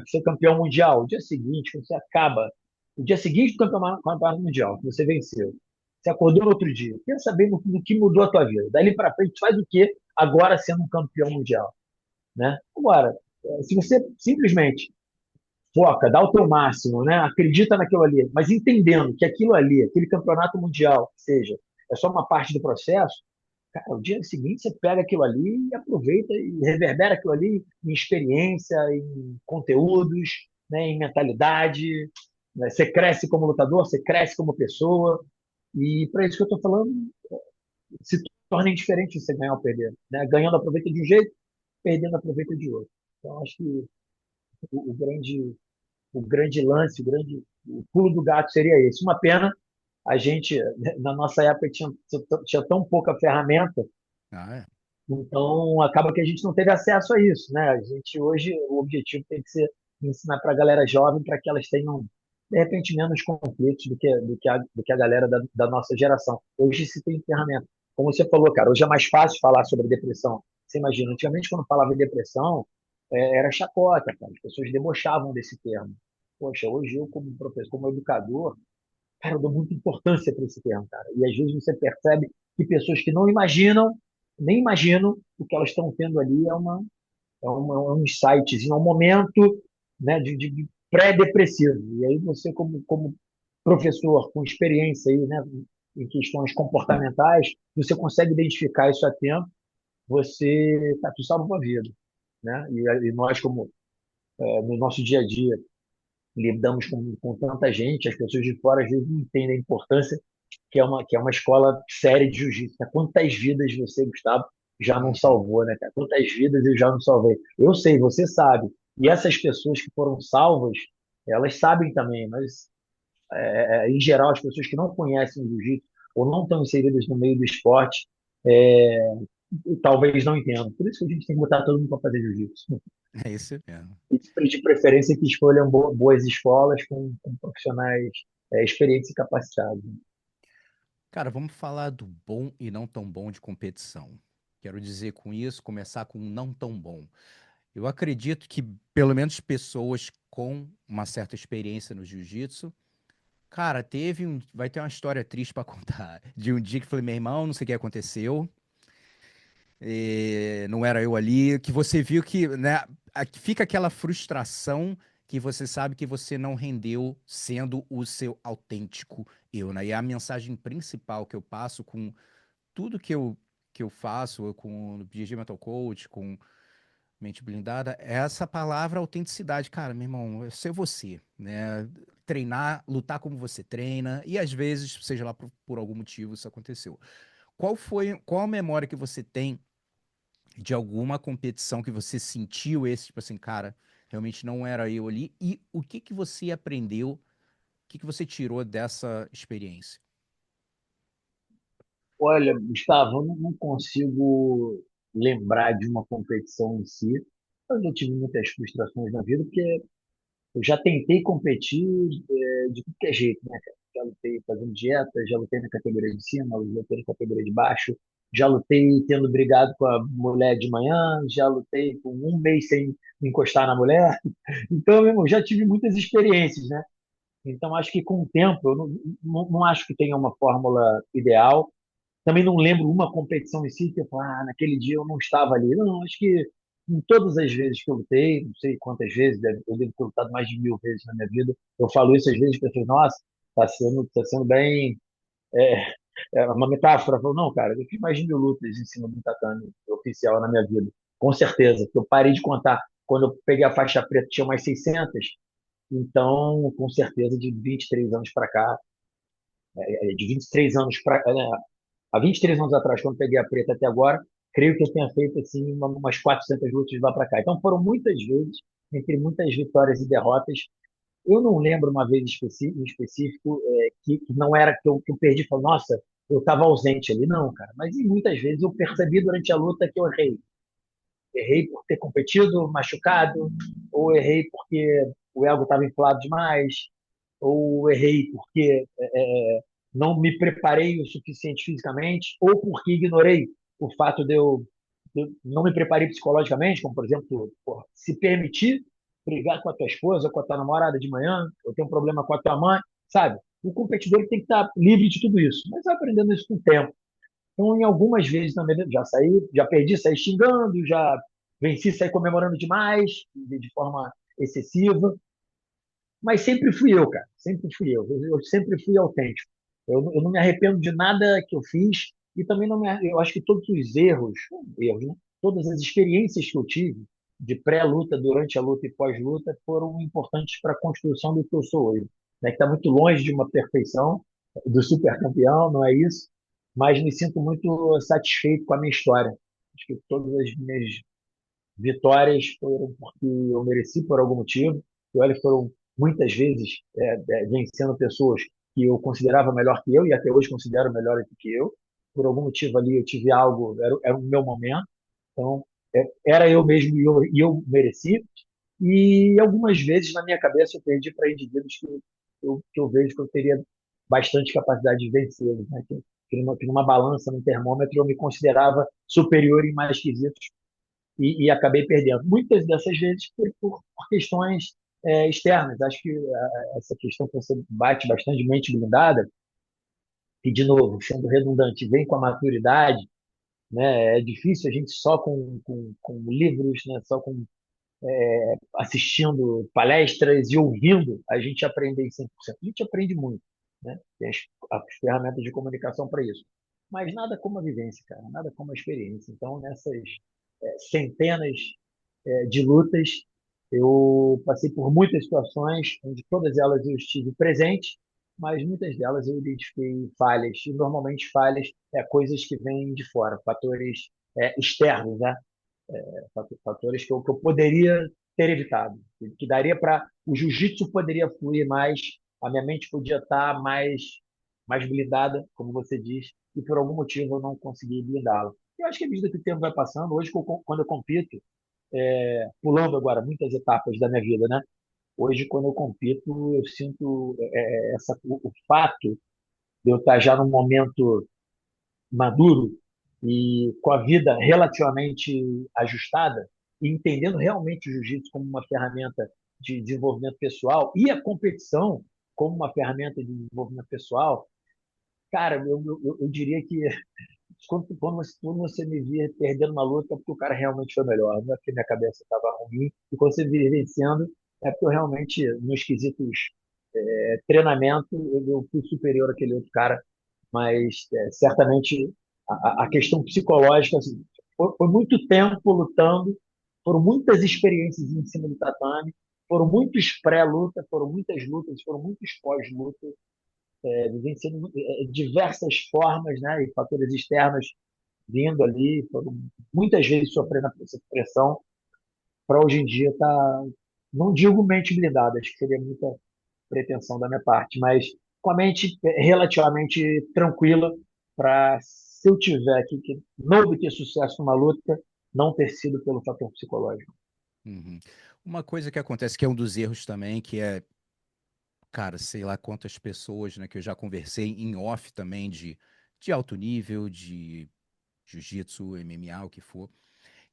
ser campeão mundial, o dia seguinte, quando você acaba, o dia seguinte do campeonato mundial, que você venceu, você acordou no outro dia, pensa bem no que mudou a tua vida. Dali para frente, faz o quê agora sendo um campeão mundial, né? Agora, se você simplesmente foca, dá o teu máximo, né? Acredita naquilo ali, mas entendendo que aquilo ali, aquele campeonato mundial, seja, é só uma parte do processo, cara, o dia seguinte você pega aquilo ali e aproveita e reverbera aquilo ali em experiência, em conteúdos, né, em mentalidade. Né? Você cresce como lutador, você cresce como pessoa. E para isso que eu estou falando, se torna indiferente você ganhar ou perder. Né? Ganhando aproveita de um jeito, perdendo aproveita de outro. Então, acho que o grande lance, o pulo do gato seria esse. Uma pena, a gente, na nossa época, tinha tão pouca ferramenta. Ah, é. Então, acaba que a gente não teve acesso a isso, né? A gente hoje, o objetivo tem que ser ensinar para a galera jovem para que elas tenham, de repente, menos conflitos do que a galera da nossa geração. Hoje se tem ferramenta. Como você falou, cara, hoje é mais fácil falar sobre depressão. Você imagina, antigamente, quando falava em depressão, era chacota, cara. As pessoas debochavam desse termo. Poxa, hoje eu, como professor, como educador, cara, eu dou muita importância para esse termo, cara. E às vezes você percebe que pessoas que não imaginam, nem imaginam o que elas estão tendo ali é um insightzinho, é um momento, né, de pré-depressivo. E aí você, como professor com experiência aí, né, em questões comportamentais, você consegue identificar isso a tempo, tu salva uma vida. Né? E nós, como no nosso dia a dia, lidamos com tanta gente, as pessoas de fora às vezes não entendem a importância que é uma escola séria de jiu-jitsu. Né? Quantas vidas você, Gustavo, já não Uhum. salvou, né, cara? Quantas vidas eu já não salvei? Eu sei, você sabe. E essas pessoas que foram salvas, elas sabem também, mas em geral as pessoas que não conhecem o jiu-jitsu ou não estão inseridas no meio do esporte, é, talvez não entendam. Por isso que a gente tem que botar todo mundo para fazer jiu-jitsu. É isso mesmo. E de preferência que escolham boas escolas com profissionais experientes e capacitados. Cara, vamos falar do bom e não tão bom de competição. Quero dizer com isso, começar com um não tão bom. Eu acredito que, pelo menos, pessoas com uma certa experiência no jiu-jitsu, cara, vai ter uma história triste pra contar. De um dia que eu falei, meu irmão, não sei o que aconteceu, não era eu ali, que você viu que, né, fica aquela frustração que você sabe que você não rendeu sendo o seu autêntico eu, né? E a mensagem principal que eu passo com tudo que eu faço, com o BG Mental Coach, com Mente Blindada, é essa palavra autenticidade. Cara, meu irmão, é ser você, né? Treinar, lutar como você treina, e às vezes, seja lá por algum motivo, isso aconteceu. Qual a memória que você tem de alguma competição que você sentiu esse, tipo assim, cara, realmente não era eu ali, e o que que você aprendeu, o que que você tirou dessa experiência? Olha, Gustavo, eu não consigo lembrar de uma competição em si. Eu já tive muitas frustrações na vida, porque eu já tentei competir de tudo que é jeito, né, cara? Já lutei fazendo dieta, já lutei na categoria de cima, já lutei na categoria de baixo, já lutei tendo brigado com a mulher de manhã, já lutei com um mês sem me encostar na mulher. Então, meu irmão, já tive muitas experiências, né? Então, acho que com o tempo, eu não acho que tenha uma fórmula ideal. Também não lembro uma competição em si que eu falo, naquele dia eu não estava ali. Não, acho que em todas as vezes que eu lutei, não sei quantas vezes, eu devo ter lutado mais de 1000 vezes na minha vida, eu falo isso às vezes, as pessoas, nossa, tá sendo bem. É, é uma metáfora. Eu falo, não, cara, eu fiz mais de 1000 lutas em cima do tatame oficial na minha vida, com certeza. Eu parei de contar. Quando eu peguei a faixa preta, tinha mais 600. Então, com certeza, de 23 anos para cá, de 23 anos para há 23 anos atrás, quando peguei a preta até agora, creio que eu tenha feito assim umas 400 lutas de lá para cá. Então foram muitas vezes, entre muitas vitórias e derrotas. Eu não lembro uma vez em específico que não era que eu perdi, falei, nossa, eu estava ausente ali. Não, cara. Mas muitas vezes eu percebi durante a luta que eu errei. Errei por ter competido machucado, ou errei porque o ego estava inflado demais, ou errei porque não me preparei o suficiente fisicamente, ou porque ignorei o fato de eu não me preparei psicologicamente, como, por exemplo, se permitir brigar com a tua esposa, com a tua namorada de manhã, ou ter um problema com a tua mãe, sabe? O competidor tem que estar livre de tudo isso, mas vai aprendendo isso com o tempo. Então, em algumas vezes também, já saí, já perdi, saí xingando, já venci, saí comemorando demais, de forma excessiva, mas sempre fui eu, cara. Sempre fui eu. Eu sempre fui autêntico. Eu não me arrependo de nada que eu fiz e também não me, eu acho que todos os erros, né? Todas as experiências que eu tive de pré-luta, durante a luta e pós-luta foram importantes para a construção do que eu sou hoje. Né? Que está muito longe de uma perfeição, do super campeão, não é isso, mas me sinto muito satisfeito com a minha história. Acho que todas as minhas vitórias foram porque eu mereci por algum motivo. E olha, foram muitas vezes vencendo pessoas que eu considerava melhor que eu e até hoje considero melhor do que eu. Por algum motivo ali eu tive algo, era o meu momento. Então, era eu mesmo e eu mereci. E algumas vezes na minha cabeça eu perdi para indivíduos que eu vejo que eu teria bastante capacidade de vencê-los. Né? Que numa balança, num termômetro, eu me considerava superior em mais quesitos e acabei perdendo. Muitas dessas vezes por questões externas. Acho que essa questão que você bate bastante mente blindada, e de novo, sendo redundante, vem com a maturidade, né? É difícil a gente só com livros, né? Só com assistindo palestras e ouvindo, a gente aprende em 100%. A gente aprende muito, né? Tem as ferramentas de comunicação para isso. Mas nada como a vivência, cara, nada como a experiência. Então, nessas centenas de lutas. Eu passei por muitas situações, onde todas elas eu estive presente, mas muitas delas eu identifiquei falhas, e normalmente falhas coisas que vêm de fora, fatores externos, né? Fatores que eu poderia ter evitado, que daria para o jiu-jitsu poderia fluir mais, a minha mente podia estar mais blindada, como você diz, e por algum motivo eu não consegui blindá-la. Eu acho que à medida que o tempo vai passando, hoje quando eu compito, pulando agora muitas etapas da minha vida, né? Hoje, quando eu compito, eu sinto o fato de eu estar já num momento maduro e com a vida relativamente ajustada, e entendendo realmente o jiu-jitsu como uma ferramenta de desenvolvimento pessoal e a competição como uma ferramenta de desenvolvimento pessoal, cara, eu diria que quando você me via perdendo uma luta, é porque o cara realmente foi melhor. Não é porque minha cabeça estava ruim. E quando você me via vencendo, é porque eu realmente, nos quesitos treinamento, eu fui superior àquele outro cara. Mas certamente a questão psicológica, assim, foi muito tempo lutando, foram muitas experiências em cima do tatame, foram muitos pré-luta, foram muitas lutas, foram muitos pós-luta, vivenciando diversas formas, né, e fatores externos vindo ali, foram muitas vezes sofrendo essa pressão para hoje em dia estar, não digo mente blindada, acho que seria muita pretensão da minha parte, mas com a mente relativamente tranquila para, se eu tiver aqui que não obter sucesso numa luta, não ter sido pelo fator psicológico. Uhum. Uma coisa que acontece, que é um dos erros também, que é, cara, sei lá quantas pessoas, né, que eu já conversei em off também de alto nível, de jiu-jitsu, MMA, o que for.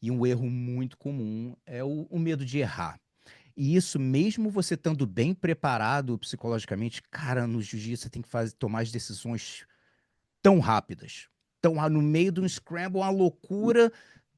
E um erro muito comum é o medo de errar. E isso, mesmo você estando bem preparado psicologicamente, cara, no jiu-jitsu você tem que tomar as decisões tão rápidas. Tão, no meio de um scramble, uma loucura,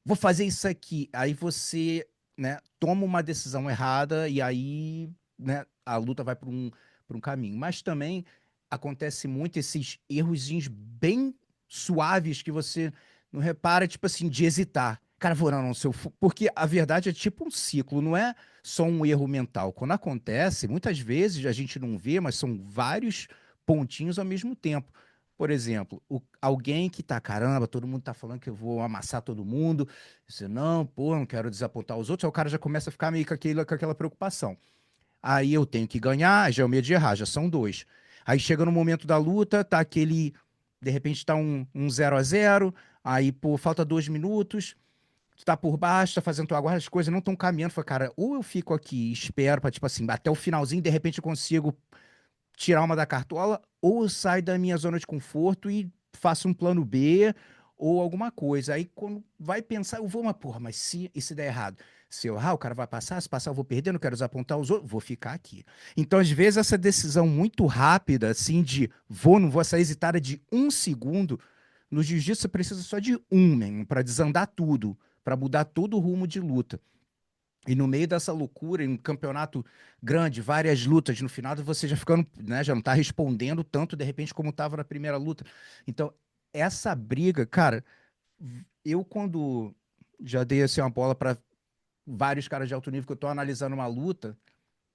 vou fazer isso aqui. Aí você, né, toma uma decisão errada e aí, né, a luta vai para um caminho. Mas também acontece muito esses errozinhos bem suaves que você não repara, tipo assim, de hesitar. Cara, vou não, não, se eu porque a verdade é tipo um ciclo, não é só um erro mental. Quando acontece, muitas vezes a gente não vê, mas são vários pontinhos ao mesmo tempo. Por exemplo, alguém que tá, caramba, todo mundo tá falando que eu vou amassar todo mundo. Você, não, pô, não quero desapontar os outros. Aí o cara já começa a ficar meio com aquela preocupação. Aí eu tenho que ganhar, já é o medo de errar, já são dois. Aí chega no momento da luta, tá aquele. De repente tá um 0-0. Aí, pô, falta 2 minutos. Tu tá por baixo, tá fazendo tua guarda, as coisas não estão caminhando. Fala, cara, ou eu fico aqui e espero pra, tipo assim, até o finalzinho, de repente eu consigo tirar uma da cartola, ou eu saio da minha zona de conforto e faço um plano B ou alguma coisa. Aí quando vai pensar, eu vou, mas porra, mas e se der errado? Se eu errar, o cara vai passar, se passar eu vou perder, não quero desapontar os outros, vou ficar aqui. Então, às vezes, essa decisão muito rápida, assim, de vou, não vou, essa hesitada de 1 segundo, no jiu-jitsu você precisa só de um, para desandar tudo, para mudar todo o rumo de luta. E no meio dessa loucura, em um campeonato grande, várias lutas, no final você já ficando, né, já não tá respondendo tanto de repente como estava na primeira luta. Então, essa briga, cara, eu quando já dei assim uma bola para vários caras de alto nível que eu tô analisando uma luta,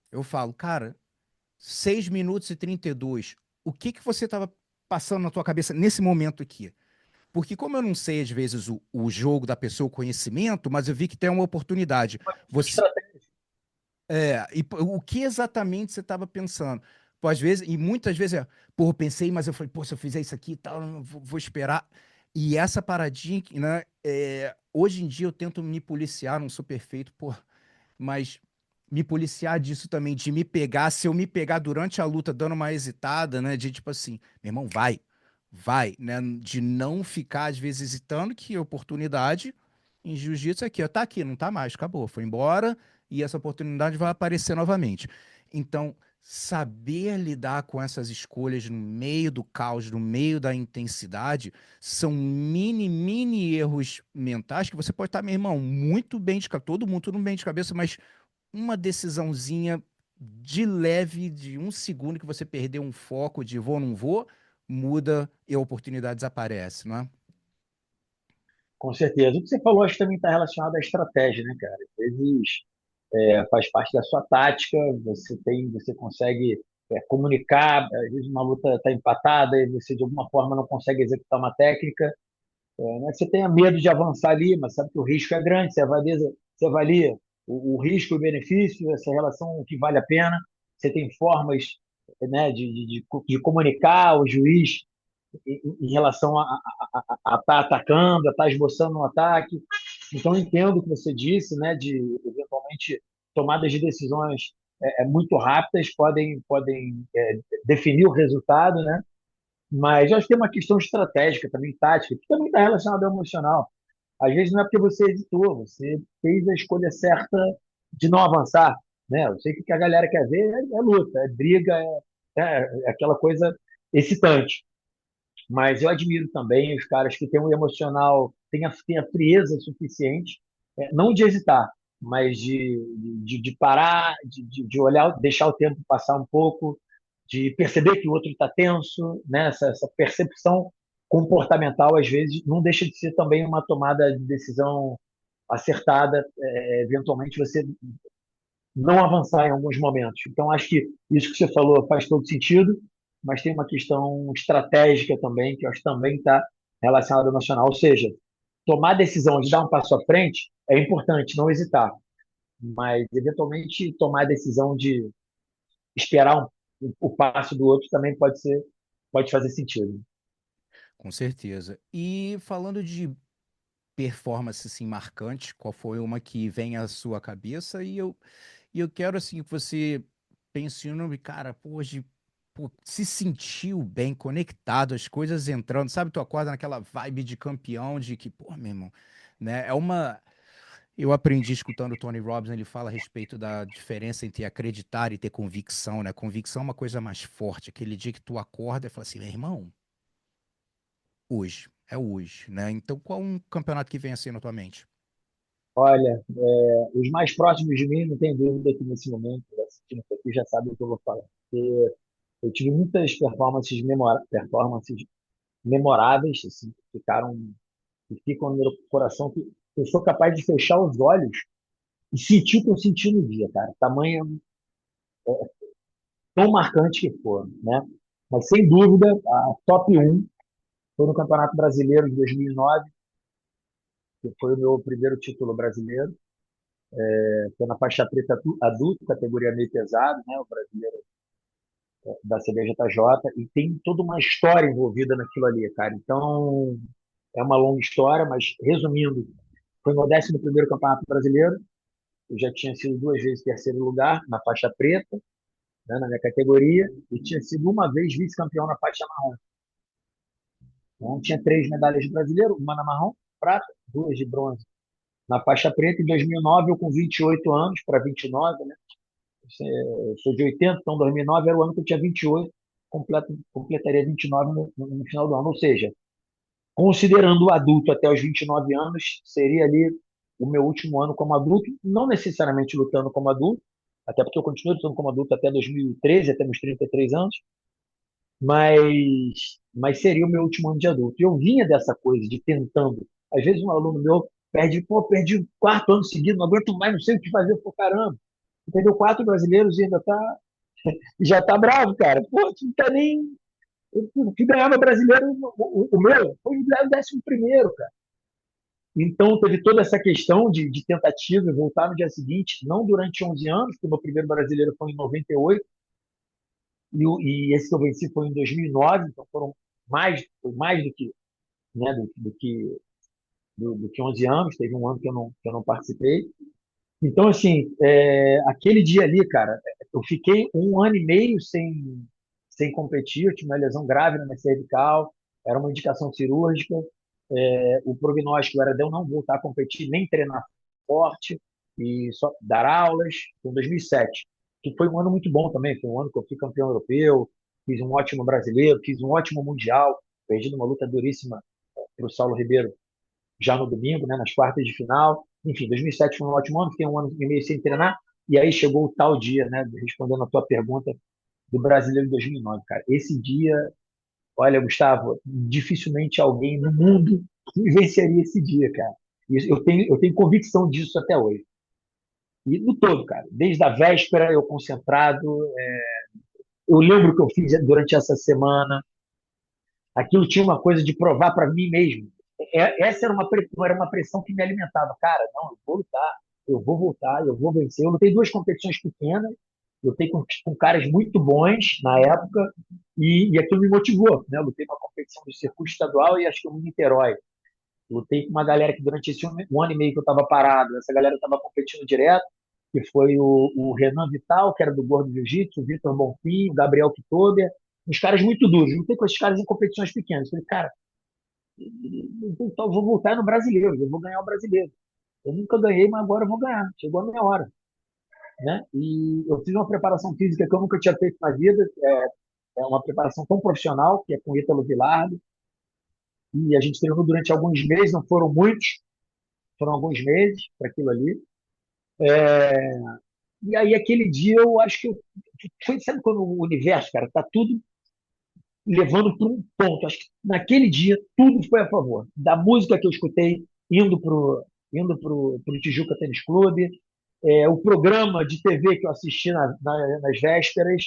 eu falo, cara, 6 minutos e 32, o que que você tava passando na tua cabeça nesse momento aqui? Porque como eu não sei às vezes o jogo da pessoa, o conhecimento, mas eu vi que tem uma oportunidade. Você, o que exatamente você estava pensando? Pô, às vezes, e muitas vezes, pô, eu pensei, mas eu falei, pô, se eu fizer isso aqui e tal, eu não vou esperar. E essa paradinha, né, hoje em dia eu tento me policiar, não sou perfeito, pô, mas me policiar disso também, de me pegar, se eu me pegar durante a luta dando uma hesitada, né, de tipo assim, meu irmão, vai, né, de não ficar às vezes hesitando, que oportunidade em jiu-jitsu é aqui, ó, tá aqui, não tá mais, acabou, foi embora e essa oportunidade vai aparecer novamente. Então, saber lidar com essas escolhas no meio do caos, no meio da intensidade, são mini erros mentais que você pode estar, meu irmão, muito bem de cabeça, todo mundo tudo bem de cabeça, mas uma decisãozinha de leve, de 1 segundo que você perdeu um foco de vou ou não vou, muda e a oportunidade desaparece, não é? Com certeza. O que você falou, acho que também está relacionado à estratégia, né, cara? Às vezes faz parte da sua tática, você consegue comunicar, às vezes uma luta está empatada e você de alguma forma não consegue executar uma técnica, não é que você tenha medo de avançar ali, mas sabe que o risco é grande, você avalia o risco e o benefício, essa relação, o que vale a pena, você tem formas, né, de comunicar o juiz em relação a estar atacando, a estar esboçando um ataque. Então, eu entendo o que você disse, né, de eventualmente tomadas de decisões muito rápidas podem definir o resultado, né? Mas eu acho que tem uma questão estratégica também, tática, que também está relacionada ao emocional. Às vezes não é porque você hesitou, você fez a escolha certa de não avançar, né? Eu sei que o que a galera quer ver é luta, é briga, é aquela coisa excitante. Mas eu admiro também os caras que têm um emocional, têm a frieza suficiente, não de hesitar, mas de parar, de olhar, deixar o tempo passar um pouco, de perceber que o outro está tenso, né? Essa percepção comportamental, às vezes, não deixa de ser também uma tomada de decisão acertada, eventualmente você não avançar em alguns momentos. Então, acho que isso que você falou faz todo sentido, mas tem uma questão estratégica também, que eu acho que também está relacionada ao nacional. Ou seja, tomar a decisão de dar um passo à frente é importante, não hesitar, mas, eventualmente, tomar a decisão de esperar o passo do outro também pode fazer sentido. Com certeza. E falando de performance assim marcante, qual foi uma que vem à sua cabeça? E eu quero assim que você pense no nome, cara, pô, hoje pô, se sentiu bem, conectado, as coisas entrando, sabe? Tu acorda naquela vibe de campeão, de que, pô, meu irmão, né? É uma. Eu aprendi escutando o Tony Robbins, ele fala a respeito da diferença entre acreditar e ter convicção, né? Convicção é uma coisa mais forte. Aquele dia que tu acorda e fala assim, meu irmão, hoje, é hoje, né? Então, qual um campeonato que vem assim na tua mente? Olha, os mais próximos de mim, não tem dúvida que nesse momento, assistindo isso aqui, já sabe o que eu vou falar. Porque eu tive muitas performances memoráveis, assim, que ficaram e ficam no meu coração, que eu sou capaz de fechar os olhos e sentir o que eu senti no dia, cara. Tamanho tão marcante que for, né? Mas, sem dúvida, a top um foi no Campeonato Brasileiro de 2009, que foi o meu primeiro título brasileiro. Foi na faixa preta adulto, categoria meio pesado, né? O brasileiro da CBJJ, e tem toda uma história envolvida naquilo ali, cara. Então, é uma longa história, mas, resumindo, foi meu 11º Campeonato Brasileiro. Eu já tinha sido 2 vezes terceiro lugar na faixa preta, né, na minha categoria, e tinha sido uma vez vice-campeão na faixa marrom. Então, tinha 3 medalhas de brasileiro, uma na marrom, prata, 2 de bronze na faixa preta. Em 2009, eu com 28 anos, para 29, né? Eu sou de 80, então 2009 era o ano que eu tinha 28, completaria 29 no final do ano. Ou seja, considerando o adulto até os 29 anos, seria ali o meu último ano como adulto, não necessariamente lutando como adulto, até porque eu continuo lutando como adulto até 2013, até meus 33 anos, mas seria o meu último ano de adulto. E eu vinha dessa coisa de tentando. Às vezes um aluno meu perdi o quarto ano seguido, não aguento mais, não sei o que fazer. Eu falo, caramba, perdeu 4 brasileiros e ainda já tá bravo, cara. Pô, tu não tá nem. O que ganhava brasileiro, o meu, foi o 11º, cara. Então, teve toda essa questão de tentativa e voltar no dia seguinte, não durante 11 anos, porque o meu primeiro brasileiro foi em 98, e esse que eu venci foi em 2009, então foi mais do que, né, do que 11 anos, teve um ano que eu não participei. Então, assim, aquele dia ali, cara, eu fiquei um ano e meio sem competir, eu tinha uma lesão grave na minha cervical, era uma indicação cirúrgica, o prognóstico era de eu não voltar a competir, nem treinar forte, e só dar aulas. Foi em 2007, que foi um ano muito bom também, foi um ano que eu fui campeão europeu, fiz um ótimo brasileiro, fiz um ótimo mundial, perdi numa luta duríssima para o Saulo Ribeiro já no domingo, né, nas quartas de final. Enfim, 2007 foi um ótimo ano, fiquei um ano e meio sem treinar, e aí chegou o tal dia, né, respondendo a tua pergunta, do Brasileiro de 2009, cara. Esse dia, olha, Gustavo, dificilmente alguém no mundo venceria esse dia, cara. Eu tenho convicção disso até hoje. E no todo, cara. Desde a véspera, eu concentrado. Eu lembro que eu fiz durante essa semana. Aquilo tinha uma coisa de provar para mim mesmo. Essa era uma pressão que me alimentava. Cara, não, eu vou lutar, eu vou voltar, eu vou vencer. Eu lutei 2 competições pequenas, lutei com caras muito bons na época, e aquilo me motivou. Né? Eu lutei uma competição do circuito estadual e acho que um Niterói. Lutei com uma galera que durante esse um ano e meio que eu estava parado, essa galera estava competindo direto, que foi o Renan Vital, que era do Gordo Jiu-Jitsu, o Vitor Bonfim, o Gabriel Quitober, uns caras muito duros, lutei com esses caras em competições pequenas. Falei, cara, então eu vou voltar no brasileiro, eu vou ganhar o brasileiro. Eu nunca ganhei, mas agora eu vou ganhar. Chegou a minha hora, né? E eu fiz uma preparação física que eu nunca tinha feito na vida, é uma preparação tão profissional, que é com o Ítalo Vilardo, e a gente treinou durante alguns meses, não foram muitos, foram alguns meses para aquilo ali. É, e aí, aquele dia, eu acho que foi, sabe quando o universo, cara, tá tudo levando para um ponto. Acho que naquele dia, tudo foi a favor. Da música que eu escutei, indo pro Tijuca Tênis Clube, o programa de TV que eu assisti nas vésperas,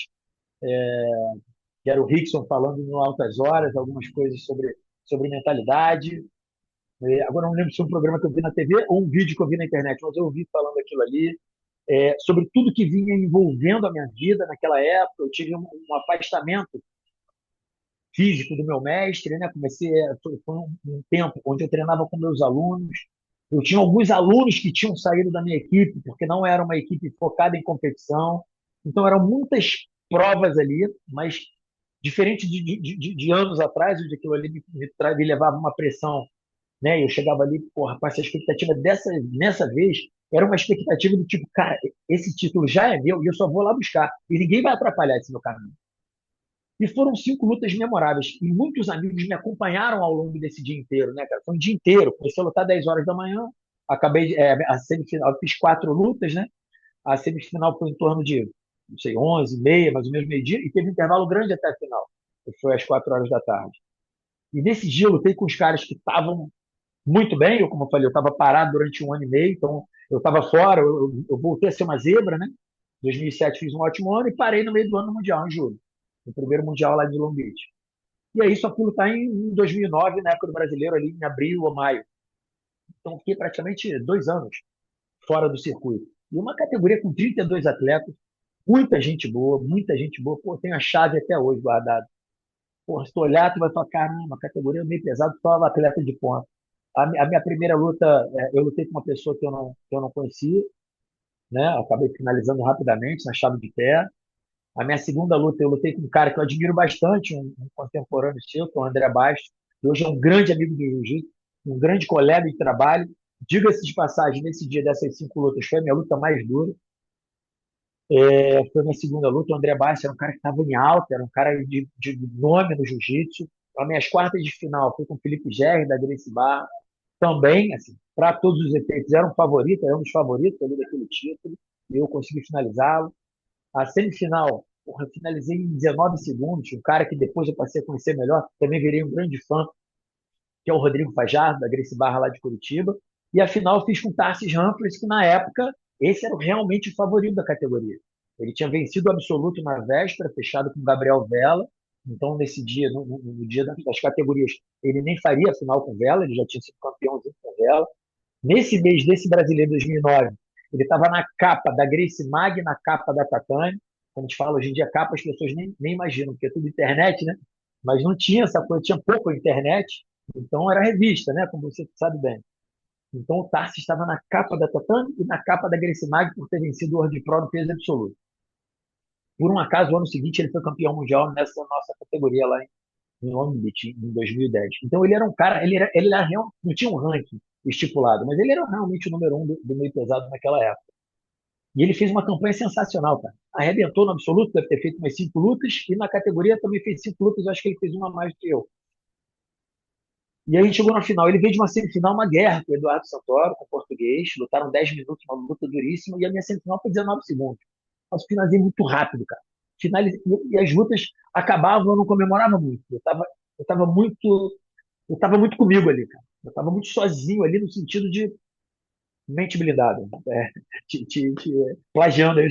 que era o Rickson falando no Altas Horas, algumas coisas sobre mentalidade. Agora, eu não lembro se foi um programa que eu vi na TV ou um vídeo que eu vi na internet, mas eu ouvi falando aquilo ali. Sobre tudo que vinha envolvendo a minha vida naquela época. Eu tive um afastamento físico do meu mestre, né? Foi um tempo onde eu treinava com meus alunos. Eu tinha alguns alunos que tinham saído da minha equipe, porque não era uma equipe focada em competição. Então, eram muitas provas ali, mas diferente de anos atrás, onde aquilo ali me levava uma pressão, né? Eu chegava ali, porra, com essa expectativa nessa vez, era uma expectativa do tipo, cara, esse título já é meu e eu só vou lá buscar. E ninguém vai atrapalhar esse meu caminho. E foram 5 lutas memoráveis. E muitos amigos me acompanharam ao longo desse dia inteiro, né, cara? Foi um dia inteiro. Comecei a lutar 10 horas da manhã, a semifinal, eu fiz 4 lutas, né? A semifinal foi em torno de, não sei, 11h30, mais ou menos meio-dia, e teve um intervalo grande até a final, que foi às 4 horas da tarde. E nesse dia eu lutei com os caras que estavam muito bem. Eu, como eu falei, eu estava parado durante 1 ano e meio, então eu estava fora, eu voltei a ser uma zebra, né? Em 2007 fiz um ótimo ano e parei no meio do ano no Mundial, em julho. No primeiro Mundial lá de Long Beach. E aí só fui lutar em 2009, na época do Brasileiro, ali em abril ou maio. Então fiquei praticamente 2 anos fora do circuito. E uma categoria com 32 atletas, muita gente boa, muita gente boa. Pô, tem a chave até hoje guardada. Pô, se tu olhar, tu vai falar, caramba, categoria meio pesado, só atleta de ponta. A minha primeira luta, eu lutei com uma pessoa que eu não conhecia, né? Acabei finalizando rapidamente, na chave de pé. A minha segunda luta, eu lutei com um cara que eu admiro bastante, um contemporâneo seu, que é o André Bastos, que hoje é um grande amigo do Jiu-Jitsu, um grande colega de trabalho. Diga-se de passagem, nesse dia dessas 5 lutas, foi a minha luta mais dura. Foi a minha segunda luta. O André Bastos era um cara que estava em alta, era um cara de nome no Jiu-Jitsu. As minhas quartas de final foi com o Felipe Gerri, da Gracie Barra. Também, assim, para todos os efeitos, era um favorito, era um dos favoritos ali daquele título, e eu consegui finalizá-lo. A semifinal, porra, eu finalizei em 19 segundos. Um cara que depois eu passei a conhecer melhor, também virei um grande fã, que é o Rodrigo Fajardo, da Gracie Barra lá de Curitiba. E a final eu fiz com o Tarsis Humphries, que na época, esse era realmente o favorito da categoria. Ele tinha vencido o absoluto na véspera, fechado com o Gabriel Vela. Então, nesse dia, no dia das categorias, ele nem faria a final com Vela, ele já tinha sido campeão junto com Vela. Nesse mês desse brasileiro 2009, ele estava na capa da Gracie Mag, na capa da Tatame. Como a gente fala hoje em dia, capa as pessoas nem imaginam, porque é tudo internet, né? Mas não tinha essa coisa, tinha pouco internet, então era revista, né? Como você sabe bem. Então o Tarsi estava na capa da Tatame e na capa da Gracie Mag por ter vencido o World Pro no peso absoluto. Por um acaso, no ano seguinte, ele foi campeão mundial nessa nossa categoria lá em Long Beach, em 2010. Então ele era um cara, ele era não tinha um ranking estipulado, mas ele era realmente o número um do meio pesado naquela época. E ele fez uma campanha sensacional, cara. Arrebentou no absoluto, deve ter feito umas 5 lutas, e na categoria também fez 5 lutas, acho que ele fez uma a mais do que eu. E aí a gente chegou na final. Ele veio de uma semifinal, uma guerra com o Eduardo Santoro, com o português. Lutaram 10 minutos, uma luta duríssima, e a minha semifinal foi 19 segundos. Mas finalizei muito rápido, cara. E as lutas acabavam, eu não comemorava muito. Eu tava muito, eu tava muito comigo ali, cara. Eu tava muito sozinho ali no sentido de mente blindada. Te plagiando aí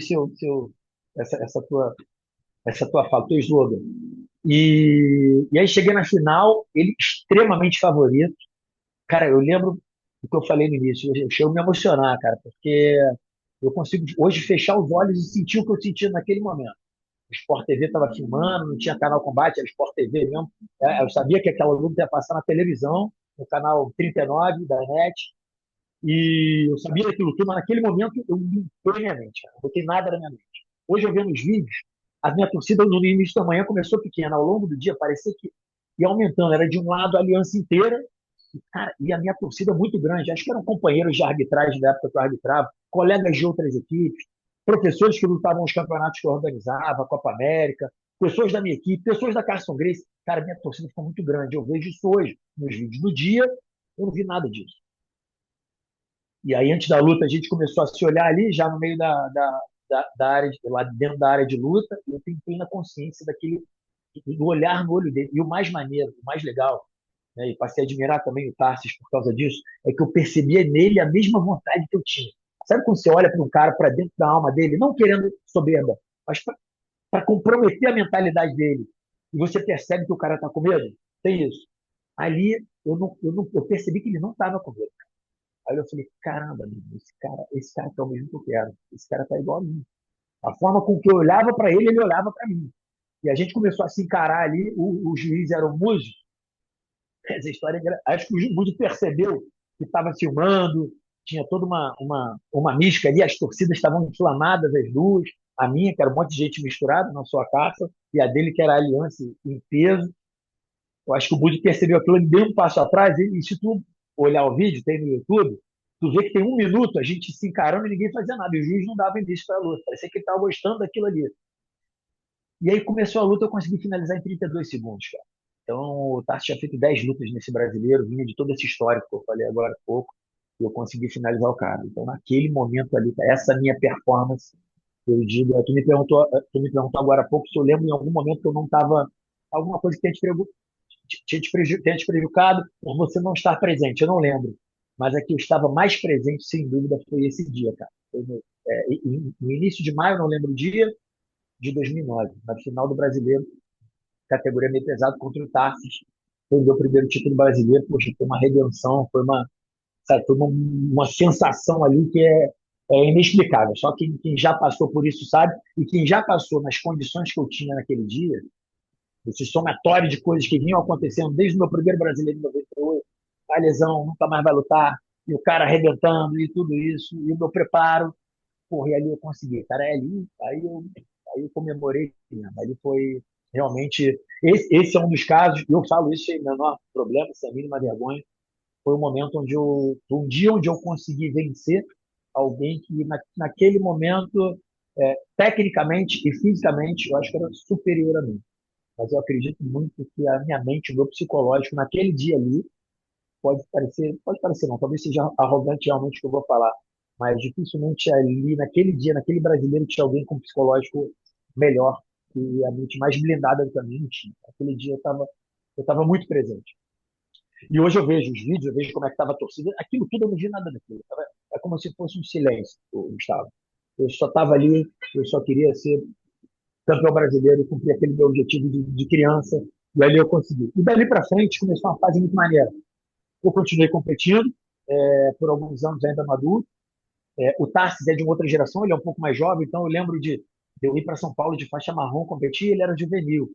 essa tua fala, teu slogan. E aí cheguei na final, ele extremamente favorito. Cara, eu lembro do que eu falei no início, eu chego a me emocionar, cara, porque eu consigo hoje fechar os olhos e sentir o que eu sentia naquele momento. O Sport TV estava filmando, não tinha canal Combate, era Sport TV mesmo. Eu sabia que aquela luta ia passar na televisão, no canal 39 da NET, e eu sabia aquilo tudo, mas naquele momento eu limpei minha mente, cara. Não botei nada na minha mente. Hoje eu vendo os vídeos, a minha torcida no início da manhã começou pequena, ao longo do dia parecia que ia aumentando, era de um lado a aliança inteira, e, cara, e a minha torcida muito grande, acho que eram companheiros de arbitragem da época que eu arbitrava, colegas de outras equipes, professores que lutavam nos campeonatos que eu organizava, a Copa América, pessoas da minha equipe, pessoas da Carson Grace, cara, minha torcida ficou muito grande, eu vejo isso hoje nos vídeos. No dia, eu não vi nada disso. E aí, antes da luta, a gente começou a se olhar ali, já no meio da área, lá dentro da área de luta, e eu tenho plena consciência do olhar no olho dele. E o mais maneiro, o mais legal, né, e passei a admirar também o Tarsis por causa disso, é que eu percebia nele a mesma vontade que eu tinha. Sabe quando você olha para um cara, para dentro da alma dele, não querendo soberba, mas para comprometer a mentalidade dele, e você percebe que o cara está com medo? Tem isso. Ali, eu percebi que ele não estava com medo. Aí eu falei, caramba, esse cara que é o mesmo que eu quero. Esse cara tá igual a mim. A forma com que eu olhava para ele, ele olhava para mim. E a gente começou a se encarar ali, o juiz era o Muzi. Essa história, acho que o Muzi percebeu que estava filmando, tinha toda uma mística ali, as torcidas estavam inflamadas, as duas, a minha, que era um monte de gente misturada na sua caça, e a dele, que era a aliança em peso. Eu acho que o Budi percebeu aquilo, ele deu um passo atrás, e se tu olhar o vídeo, tem no YouTube, tu vê que tem 1 minuto a gente se encarando e ninguém fazia nada. E o juiz não dava início para a luta. Parecia que ele estava gostando daquilo ali. E aí começou a luta, eu consegui finalizar em 32 segundos, cara. Então, o Tarso tinha feito 10 lutas nesse brasileiro, vinha de toda essa história que eu falei agora há pouco, e eu consegui finalizar o cara. Então, naquele momento ali, essa minha performance, eu digo, tu me perguntou agora há pouco se eu lembro em algum momento que eu não estava, alguma coisa que tenha te prejudicado por você não estar presente. Eu não lembro. Mas a que eu estava mais presente, sem dúvida, foi esse dia, cara. No início de maio, não lembro o dia, de 2009, na final do Brasileiro, categoria meio pesado contra o Tarsis. Foi o meu primeiro título brasileiro. Poxa, foi uma redenção, sabe, foi uma sensação ali que é inexplicável. Só quem já passou por isso sabe, e quem já passou nas condições que eu tinha naquele dia, esse somatório de coisas que vinham acontecendo desde o meu primeiro brasileiro em 98, a lesão, nunca mais vai lutar, e o cara arrebentando e tudo isso, e o meu preparo, porra, e ali eu consegui. Cara, é ali, aí eu comemorei, né? Ali foi realmente. Esse é um dos casos, e eu falo isso sem menor problema, sem a mínima vergonha. Foi um momento um dia onde eu consegui vencer alguém que naquele momento, tecnicamente e fisicamente, eu acho que era superior a mim. Mas eu acredito muito que a minha mente, o meu psicológico, naquele dia ali, pode parecer não, talvez seja arrogante realmente o que eu vou falar, mas dificilmente ali, naquele dia, naquele brasileiro, tinha alguém com um psicológico melhor e a mente mais blindada do que a minha tinha. Naquele dia eu tava muito presente. E hoje eu vejo os vídeos, eu vejo como é que estava a torcida, aquilo tudo eu não vi nada daquilo. É como se fosse um silêncio, Gustavo. Eu só estava ali, eu só queria ser campeão brasileiro e cumprir aquele meu objetivo de criança, e ali eu consegui. E dali para frente começou uma fase muito maneira. Eu continuei competindo por alguns anos ainda no adulto. O Tarsis é de uma outra geração, ele é um pouco mais jovem, então eu lembro de eu ir para São Paulo de faixa marrom competir, ele era juvenil.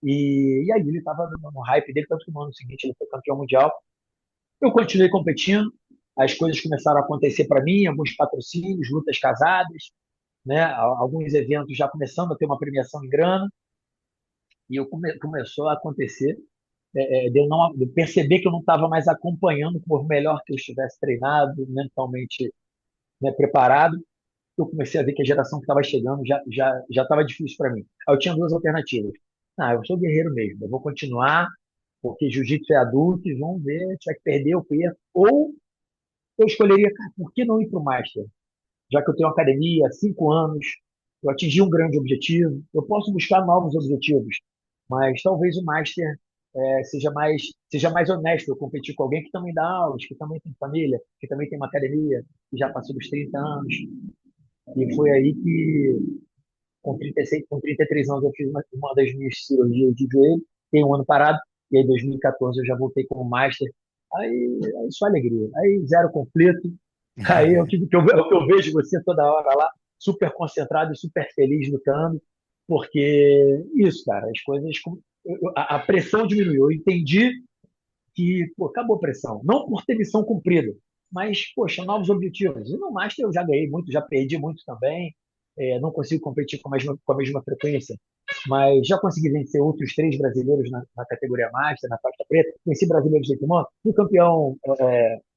E aí ele estava no hype dele, tanto que no ano seguinte ele foi campeão mundial. Eu continuei competindo, as coisas começaram a acontecer para mim, alguns patrocínios, lutas casadas, né? Alguns eventos já começando a ter uma premiação em grana, e começou a acontecer de eu perceber que eu não estava mais acompanhando por melhor que eu estivesse treinado, mentalmente, né, preparado. Eu comecei a ver que a geração que estava chegando já estava difícil para mim. Aí eu tinha duas alternativas. Eu sou guerreiro mesmo, eu vou continuar, porque jiu-jitsu é adulto, e vamos ver, se vai perder, eu perco. Ou eu escolheria, cara, por que não ir para o Master? Já que eu tenho uma academia há 5 anos, eu atingi um grande objetivo, eu posso buscar novos objetivos, mas talvez o Master seja mais honesto eu competir com alguém que também dá aulas, que também tem família, que também tem uma academia, que já passou dos 30 anos. E foi aí que, com 36, com 33 anos, eu fiz uma das minhas cirurgias de joelho, fiquei um ano parado, e aí em 2014 eu já voltei como Master. Aí só alegria, aí zero conflito. Aí eu vejo você toda hora lá, super concentrado e super feliz lutando, porque isso, cara, as coisas. A pressão diminuiu. Eu entendi que, pô, acabou a pressão. Não por ter missão cumprida, mas, poxa, novos objetivos. E no Master eu já ganhei muito, já perdi muito também. não consigo competir com a mesma frequência, mas já consegui vencer outros três brasileiros na categoria Master, na faixa preta. Venci brasileiros de Timão, fui campeão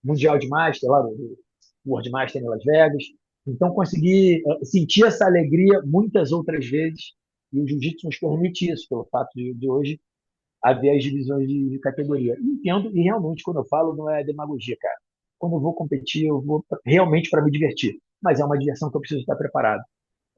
mundial de Master, lá do World Master em Las Vegas. Então, consegui sentir essa alegria muitas outras vezes, e o jiu-jitsu nos permite isso, pelo fato de hoje haver as divisões de categoria. Entendo, e realmente, quando eu falo, não é demagogia, cara. Quando eu vou competir, eu vou realmente para me divertir. Mas é uma diversão que eu preciso estar preparado.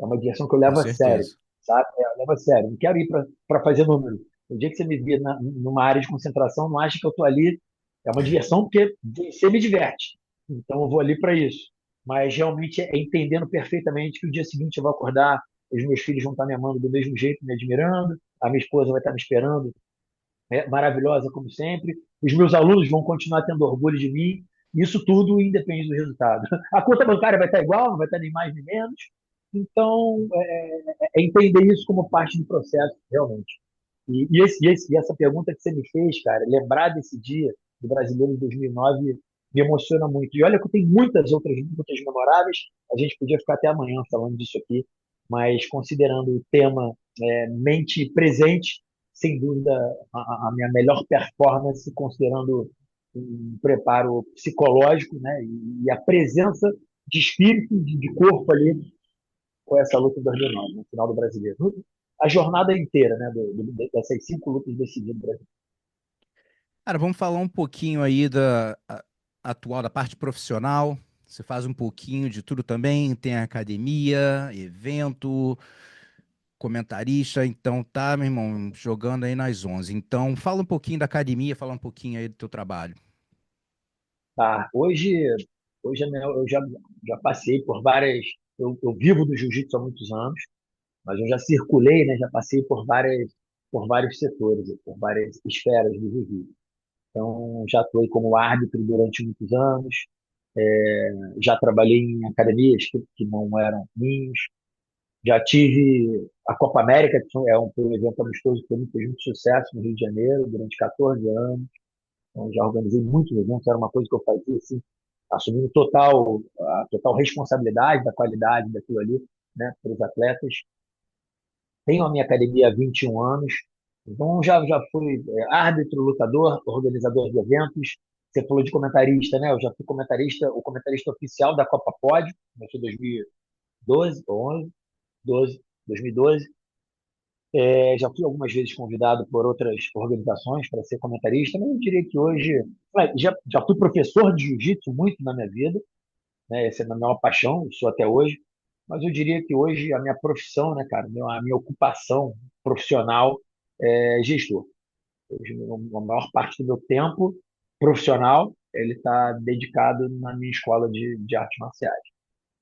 É uma diversão que eu Com levo a sério, certeza. sabe? Eu levo a sério. Não quero ir para fazer número. O dia que você me vê numa área de concentração, não acha que eu estou ali. É uma diversão porque vencer me diverte. Então eu vou ali para isso. Mas realmente é entendendo perfeitamente que o dia seguinte eu vou acordar, os meus filhos vão estar me amando do mesmo jeito, me admirando, a minha esposa vai estar me esperando maravilhosa como sempre, os meus alunos vão continuar tendo orgulho de mim, isso tudo independe do resultado. A conta bancária vai estar igual, não vai estar nem mais nem menos, então é entender isso como parte do processo, realmente. E essa pergunta que você me fez, cara, lembrar desse dia do Brasileiro de 2009 me emociona muito. E olha que eu tenho muitas outras lutas memoráveis, a gente podia ficar até amanhã falando disso aqui, mas considerando o tema mente presente, sem dúvida a minha melhor performance, considerando um preparo psicológico, né, e a presença de espírito, de corpo ali, com essa luta em 2009, no final do Brasileiro. A jornada inteira, né, dessas 5 lutas decididas do Brasil. Cara, vamos falar um pouquinho aí atual, da parte profissional. Você faz um pouquinho de tudo também, tem academia, evento, comentarista, então tá, meu irmão, jogando aí nas 11. Então, fala um pouquinho da academia, fala um pouquinho aí do teu trabalho. Tá, hoje eu já passei por várias. Eu vivo do jiu-jitsu há muitos anos, mas eu já circulei, né, já passei por vários setores, por várias esferas do jiu-jitsu. Então, já atuei como árbitro durante muitos anos, já trabalhei em academias que não eram minhas, já tive a Copa América, que foi um evento amistoso que fez muito sucesso no Rio de Janeiro durante 14 anos. Então, já organizei muitos eventos, era uma coisa que eu fazia assim, assumindo a total responsabilidade da qualidade daquilo ali, né, para os atletas. Tenho a minha academia há 21 anos, então já fui árbitro, lutador, organizador de eventos. Você falou de comentarista, né? Eu já fui comentarista, o comentarista oficial da Copa Pódio, começou em 2012 ou 11, 12, 2012. Já fui algumas vezes convidado por outras organizações para ser comentarista, mas eu diria que hoje já fui professor de jiu-jitsu muito na minha vida, né? Essa é a minha maior paixão, sou até hoje. Mas eu diria que hoje a minha profissão, né, cara, a minha ocupação profissional é gestor. Hoje, a maior parte do meu tempo profissional ele está dedicado na minha escola de artes marciais,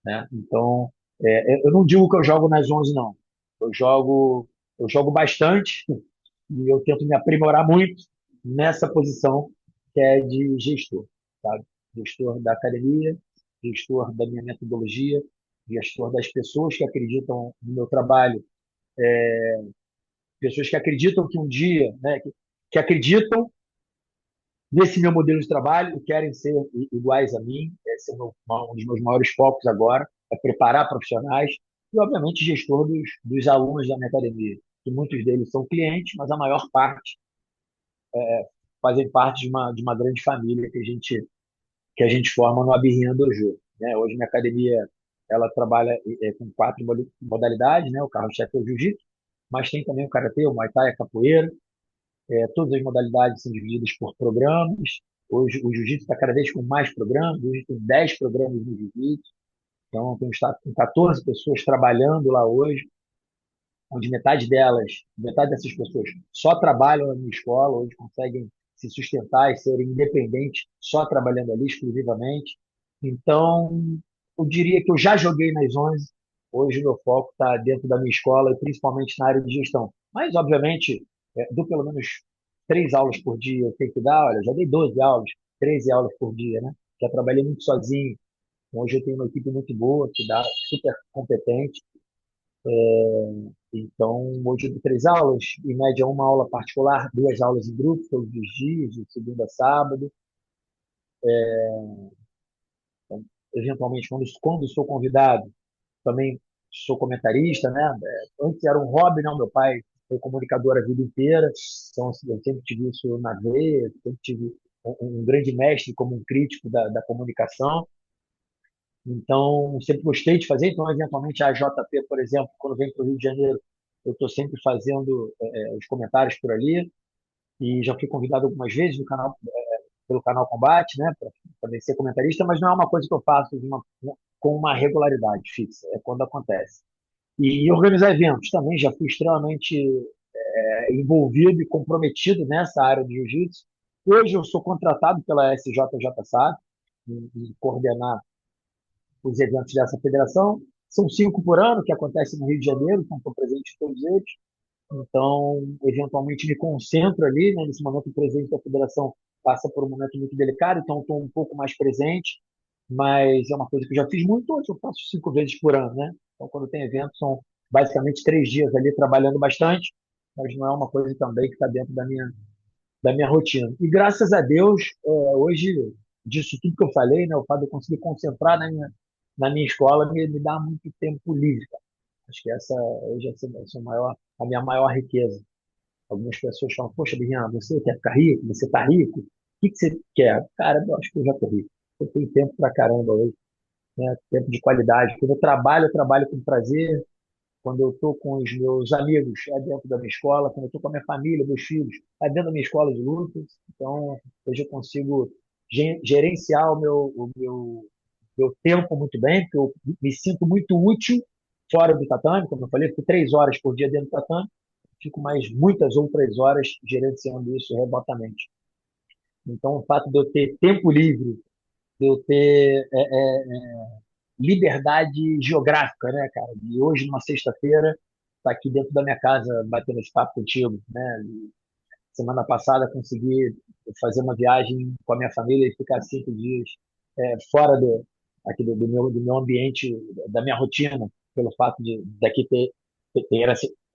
né? Então, eu não digo que eu jogo nas 11, não. Eu jogo, eu jogo bastante e eu tento me aprimorar muito nessa posição que é de gestor, sabe? Gestor da academia, gestor da minha metodologia, gestor das pessoas que acreditam no meu trabalho, pessoas que acreditam que um dia, né, que acreditam nesse meu modelo de trabalho e querem ser iguais a mim. Esse é um dos meus maiores focos agora, é preparar profissionais e, obviamente, gestor dos alunos da minha academia, que muitos deles são clientes, mas a maior parte fazem parte de uma grande família que a gente forma no Abirrinha Dojo. Né? Hoje, minha academia ela trabalha com 4 modalidades, né? O carro-chefe é o jiu-jitsu, mas tem também o karatê, o muay thai, a capoeira. Todas as modalidades são divididas por programas. Hoje, o jiu-jitsu está cada vez com mais programas. Hoje tem 10 programas no jiu-jitsu. Então, tem estado com 14 pessoas trabalhando lá hoje, onde metade dessas pessoas só trabalham na minha escola, hoje conseguem se sustentar e serem independentes só trabalhando ali exclusivamente. Então, eu diria que eu já joguei nas 11. Hoje, o meu foco está dentro da minha escola e principalmente na área de gestão. Mas, obviamente, dou pelo menos 3 aulas por dia. Eu tenho que dar, olha, já dei 12 aulas, 13 aulas por dia, né? Já trabalhei muito sozinho. Hoje eu tenho uma equipe muito boa, que dá super competente. Então, hoje eu dou 3 aulas, em média uma aula particular, 2 aulas em grupo, todos os dias, de segunda a sábado. Então, eventualmente, quando sou convidado, também sou comentarista, né? Antes era um hobby, não. Meu pai foi comunicador a vida inteira, então assim, eu sempre tive isso na veia, sempre tive um grande mestre como um crítico da comunicação. Então, sempre gostei de fazer. Então, eventualmente, a JP, por exemplo, quando vem para o Rio de Janeiro, eu estou sempre fazendo os comentários por ali. E já fui convidado algumas vezes no canal, pelo canal Combate, né, para ser comentarista, mas não é uma coisa que eu faço com uma regularidade fixa, é quando acontece. E organizar eventos também, já fui extremamente envolvido e comprometido nessa área de jiu-jitsu. Hoje eu sou contratado pela SJJSAF em coordenar os eventos dessa federação. São 5 por ano que acontecem no Rio de Janeiro, então estou presente em todos eles. Então, eventualmente me concentro ali, né? Nesse momento o presidente da federação passa por um momento muito delicado, então estou um pouco mais presente, mas é uma coisa que eu já fiz muito, hoje eu faço 5 vezes por ano, né? Então, quando tem evento, são basicamente 3 dias ali trabalhando bastante, mas não é uma coisa também que está dentro da minha rotina. E graças a Deus, hoje, disso tudo que eu falei, né, o fato de eu conseguir concentrar na minha escola me dá muito tempo livre. Cara. Acho que essa é a minha maior riqueza. Algumas pessoas falam, poxa, Birriana, você quer ficar rico? Você está rico? O que você quer? Cara, eu acho que eu já estou rico. Eu tenho tempo pra caramba hoje, né? Tempo de qualidade. Quando eu trabalho com prazer. Quando eu estou com os meus amigos, é dentro da minha escola. Quando eu estou com a minha família, meus filhos, é dentro da minha escola de lutas. Então, hoje eu consigo gerenciar o meu tempo muito bem, porque eu me sinto muito útil fora do tatame. Como eu falei, fico 3 horas por dia dentro do tatame, fico mais muitas outras horas gerenciando isso remotamente. Então, o fato de eu ter tempo livre, de eu ter liberdade geográfica, né, cara? E hoje, numa sexta-feira, tá aqui dentro da minha casa batendo esse papo contigo, né? Semana passada consegui fazer uma viagem com a minha família e ficar 5 dias fora do meu ambiente, da minha rotina, pelo fato de daqui ter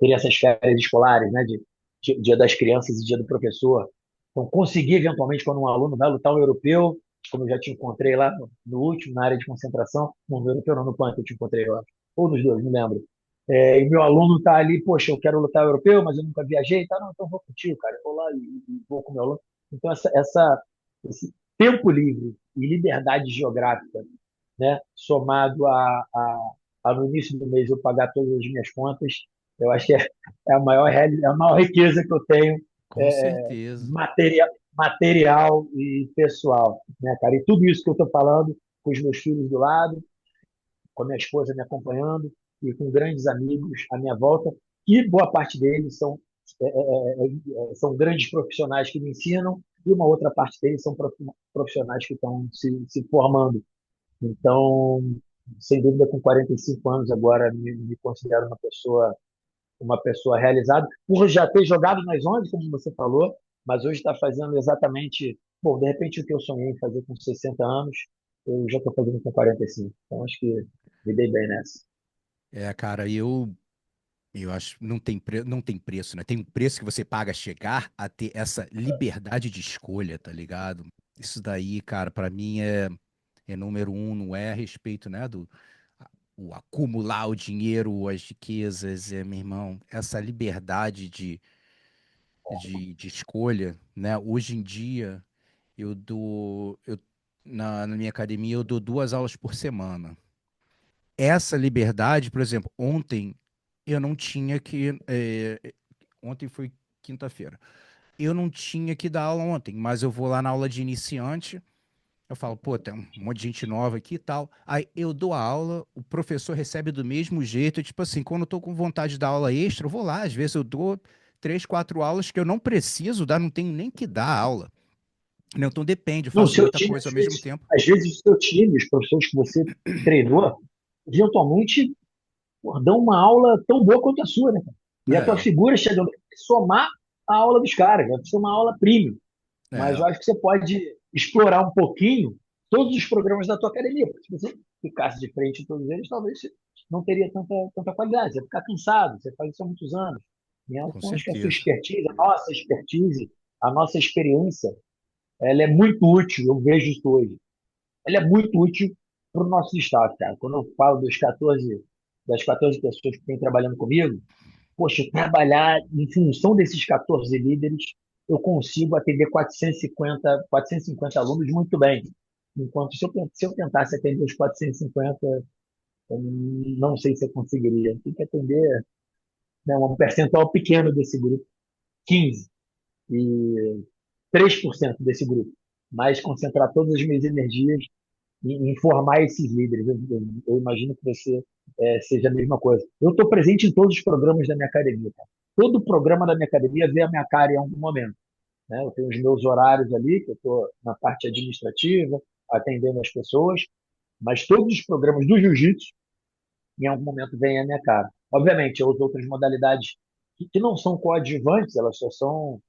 essas férias escolares, né? De Dia das Crianças e Dia do Professor. Então, consegui, eventualmente, quando um aluno vai lutar um europeu, como eu já te encontrei lá no último, na área de concentração, no europeu não, no PAN, eu te encontrei lá, ou nos dois, não lembro. E meu aluno está ali, poxa, eu quero lutar europeu, mas eu nunca viajei, tá? Não, então vou contigo, cara, eu vou lá e vou com meu aluno. Então, esse tempo livre e liberdade geográfica, né, somado a no início do mês eu pagar todas as minhas contas, eu acho que é a maior riqueza que eu tenho, Com certeza. material e pessoal, né, cara? E tudo isso que eu estou falando, com os meus filhos do lado, com a minha esposa me acompanhando e com grandes amigos à minha volta, e boa parte deles são grandes profissionais que me ensinam, e uma outra parte deles são profissionais que estão se formando. Então, sem dúvida, com 45 anos agora, me considero uma pessoa realizada, por já ter jogado nas 11, como você falou, mas hoje está fazendo exatamente, bom, de repente o que eu sonhei em fazer com 60 anos, eu já estou fazendo com 45. Então, acho que me dei bem nessa. Cara, eu acho que não tem preço, né? Tem um preço que você paga chegar a ter essa liberdade de escolha, tá ligado? Isso daí, cara, pra mim é número um, não é a respeito, né, o acumular o dinheiro, as riquezas, meu irmão, essa liberdade de escolha, né? Hoje em dia, na minha academia, eu dou 2 aulas por semana. Essa liberdade, por exemplo, ontem eu não tinha que. Ontem foi quinta-feira. Eu não tinha que dar aula ontem, mas eu vou lá na aula de iniciante. Eu falo, pô, tem um monte de gente nova aqui e tal. Aí eu dou a aula, o professor recebe do mesmo jeito. Tipo assim, quando eu tô com vontade de dar aula extra, eu vou lá. Às vezes eu dou 3, 4 aulas que eu não preciso dar, não tenho nem que dar aula. Né? Então depende, eu Não, o faço seu muita time, coisa ao mesmo tempo. às vezes o seu time, os professores que você treinou, eventualmente, pô, dão uma aula tão boa quanto a sua, né, cara? E a tua É, figura chega a somar a aula dos caras, vai ser uma aula premium. Mas é, eu acho que você pode explorar um pouquinho todos os programas da tua academia. Porque se você ficasse de frente em todos eles, talvez você não teria tanta qualidade. Você vai ficar cansado, você faz isso há muitos anos. Né? com Então, acho que a sua certeza. expertise, a nossa experiência, ela é muito útil, eu vejo isso hoje. Ela é muito útil para o nosso staff, cara. Quando eu falo dos 14 das 14 pessoas que têm trabalhando comigo, poxa, trabalhar em função desses 14 líderes, eu consigo atender 450 alunos muito bem. Enquanto se eu tentasse atender os 450, eu não sei se eu conseguiria. Tem que atender, né, um percentual pequeno desse grupo, 15, e 3% desse grupo, mas concentrar todas as minhas energias em formar esses líderes. Eu imagino que você seja a mesma coisa. Eu estou presente em todos os programas da minha academia. Cara. Todo programa da minha academia vê a minha cara em algum momento. Né? Eu tenho os meus horários ali, que eu estou na parte administrativa, atendendo as pessoas, mas todos os programas do jiu-jitsu, em algum momento, vêm a minha cara. Obviamente, as outras modalidades que não são coadjuvantes, elas só são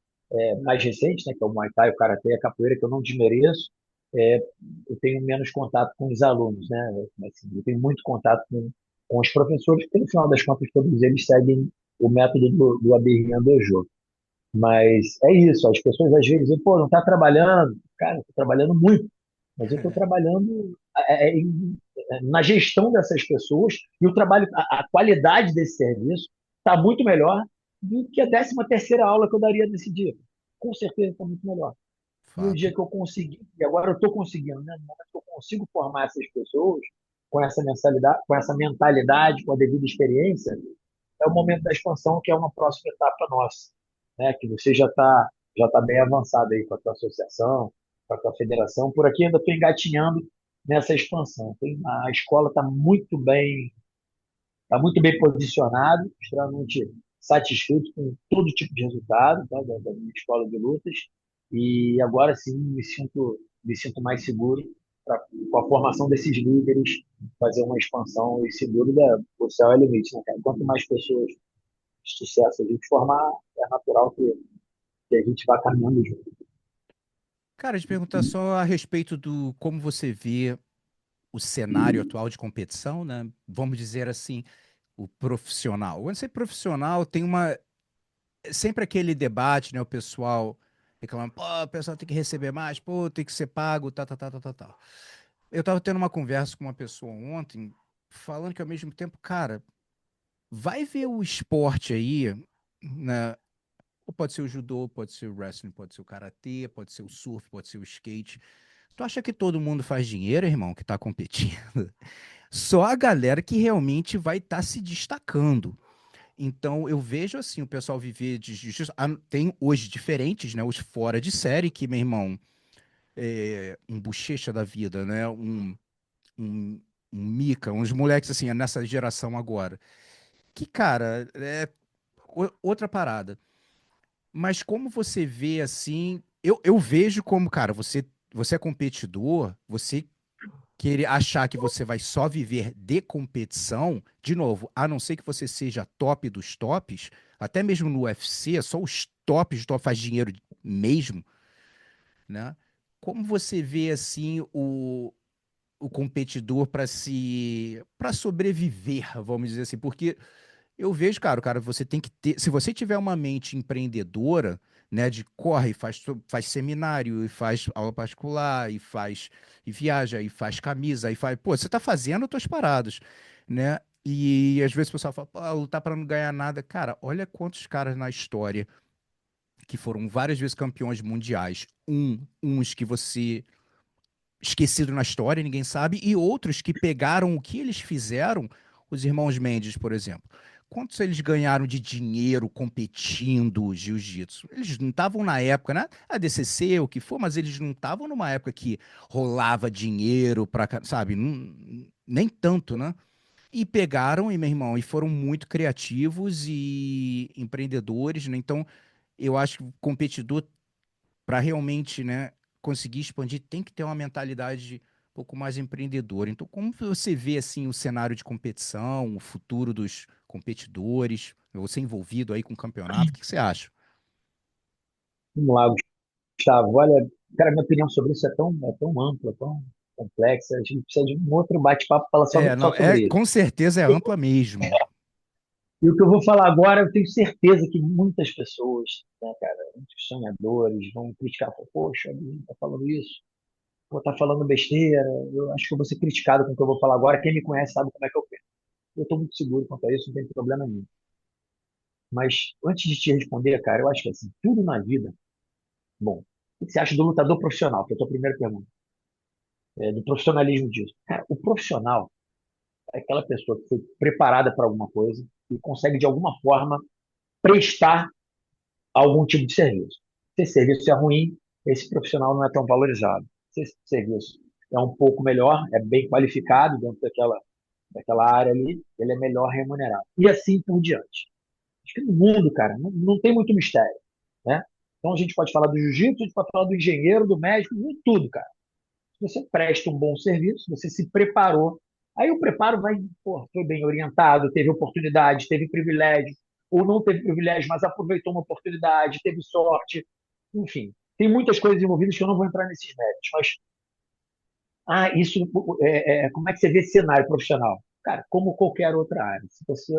mais recentes, né, que é o Muay Thai, o Karatê e a Capoeira, que eu não desmereço, é, eu tenho menos contato com os alunos, né? Assim, eu tenho muito contato com os professores, porque no final das contas todos eles seguem o método do Abirrinha Dojo. Mas é isso, as pessoas às vezes dizem, pô, não está trabalhando. Cara, estou trabalhando muito, mas eu estou trabalhando na gestão dessas pessoas e o trabalho, a qualidade desse serviço está muito melhor do que a 13ª aula que eu daria nesse dia. Com certeza está muito melhor. No dia Fato. que eu consegui, e agora eu estou conseguindo, né? No momento que eu consigo formar essas pessoas com essa mentalidade, com a devida experiência, é o momento da expansão, que é uma próxima etapa nossa, né? Que você já tá bem avançado aí com a tua associação, com a tua federação. Por aqui ainda estou engatinhando nessa expansão. A escola está muito bem posicionado, extremamente satisfeito com todo tipo de resultado, tá, da minha escola de lutas. E agora sim me sinto mais seguro com a formação desses líderes, fazer uma expansão e seguro o céu é o limite, né, cara? Quanto mais pessoas de sucesso a gente formar, é natural que a gente vá caminhando junto. Cara, de perguntar só a respeito do como você vê o cenário atual de competição, né? Vamos dizer assim, o profissional. Quando você é profissional, tem uma sempre aquele debate, né? O pessoal reclamando, pô, o pessoal tem que receber mais, pô, tem que ser pago, tá, tá, tá, tá, tá, tá. Eu tava tendo uma conversa com uma pessoa ontem, falando que ao mesmo tempo, cara, vai ver o esporte aí, né? Ou pode ser o judô, pode ser o wrestling, pode ser o karatê, pode ser o surf, pode ser o skate. Tu acha que todo mundo faz dinheiro, irmão, que tá competindo? Só a galera que realmente vai estar se destacando. Então, eu vejo assim, o pessoal viver de jiu-jitsu. Tem hoje diferentes, né? Os fora de série, que, meu irmão, um bochecha da vida, né? Um, um Mika, uns moleques assim, nessa geração agora. Que, cara, é outra parada. Mas como você vê assim, eu vejo como, cara, você é competidor, você querer achar que você vai só viver de competição, de novo, a não ser que você seja top dos tops, até mesmo no UFC, só os tops do top faz dinheiro mesmo, né? Como você vê assim o competidor para sobreviver, vamos dizer assim, porque eu vejo, cara, você tem que ter, se você tiver uma mente empreendedora, né, de corre, faz seminário, e faz aula particular, e viaja, e faz camisa, e faz, pô, você tá fazendo as tuas paradas, né? E às vezes o pessoal fala, pô, lutar para não ganhar nada. Cara, olha quantos caras na história que foram várias vezes campeões mundiais. Uns que você esquecido na história, ninguém sabe, e outros que pegaram o que eles fizeram, os irmãos Mendes, por exemplo. Quantos eles ganharam de dinheiro competindo jiu-jitsu? Eles não estavam na época, né? A DCC, o que for, mas eles não estavam numa época que rolava dinheiro para, sabe? Nem tanto, né? E pegaram, e meu irmão, e foram muito criativos e empreendedores, né? Então, eu acho que o competidor para realmente, né, conseguir expandir, tem que ter uma mentalidade um pouco mais empreendedora. Então, como você vê assim o cenário de competição, o futuro dos competidores, você envolvido aí com o campeonato, o que que você acha? Vamos lá, Gustavo. Olha, cara, minha opinião sobre isso é tão ampla, tão complexa. A gente precisa de um outro bate-papo para falar só, É, só não, é, sobre ele. com certeza é ampla mesmo. E o que eu vou falar agora, eu tenho certeza que muitas pessoas, né, cara, muitos sonhadores vão criticar. Falar, poxa, ele tá falando isso, pô, tá falando besteira. Eu acho que eu vou ser criticado com o que eu vou falar agora. Quem me conhece sabe como é que eu penso. eu estou muito seguro quanto a isso, não tem problema nenhum. Mas antes de te responder, cara, eu acho que assim, tudo na vida. Bom, o que você acha do lutador profissional? Que é a tua primeira pergunta. Do profissionalismo disso. Cara, o profissional é aquela pessoa que foi preparada para alguma coisa e consegue, de alguma forma, prestar algum tipo de serviço. Se esse serviço é ruim, esse profissional não é tão valorizado. Se esse serviço é um pouco melhor, é bem qualificado dentro daquela área ali, ele é melhor remunerado. E assim por diante. Acho que no mundo, cara, não tem muito mistério, né? Então a gente pode falar do jiu-jitsu, a gente pode falar do engenheiro, do médico, de tudo, cara. Se você presta um bom serviço, você se preparou, aí o preparo vai, pô, foi bem orientado, teve oportunidade, teve privilégio, ou não teve privilégio, mas aproveitou uma oportunidade, teve sorte, enfim. Tem muitas coisas envolvidas que eu não vou entrar nesses méritos, mas isso como é que você vê esse cenário profissional? Cara, como qualquer outra área. Se você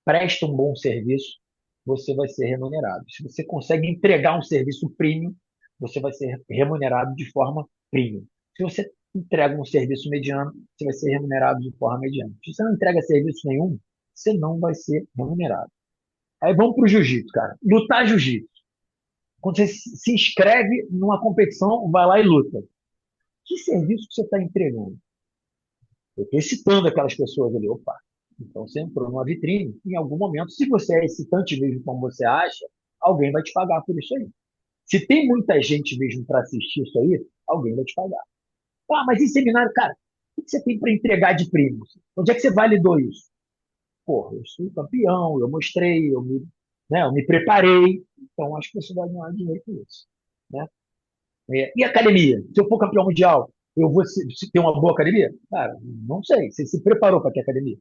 presta um bom serviço, você vai ser remunerado. Se você consegue entregar um serviço premium, você vai ser remunerado de forma premium. Se você entrega um serviço mediano, você vai ser remunerado de forma mediana. Se você não entrega serviço nenhum, você não vai ser remunerado. Aí vamos para o jiu-jitsu, cara. Lutar jiu-jitsu. Quando você se inscreve numa competição, vai lá e luta. Que serviço que você está entregando? Eu estou excitando aquelas pessoas ali. Opa, então você entrou numa vitrine. Em algum momento, se você é excitante mesmo como você acha, alguém vai te pagar por isso aí. Se tem muita gente mesmo para assistir isso aí, alguém vai te pagar. Ah, mas em seminário, cara, o que você tem para entregar de prêmio? Onde é que você validou isso? Pô, eu sou campeão, eu mostrei, eu me preparei. Então, acho que você vai ganhar dinheiro com isso. Né? E academia? Se eu for campeão mundial, eu vou ter uma boa academia? Cara, não sei. Você se preparou para ter academia?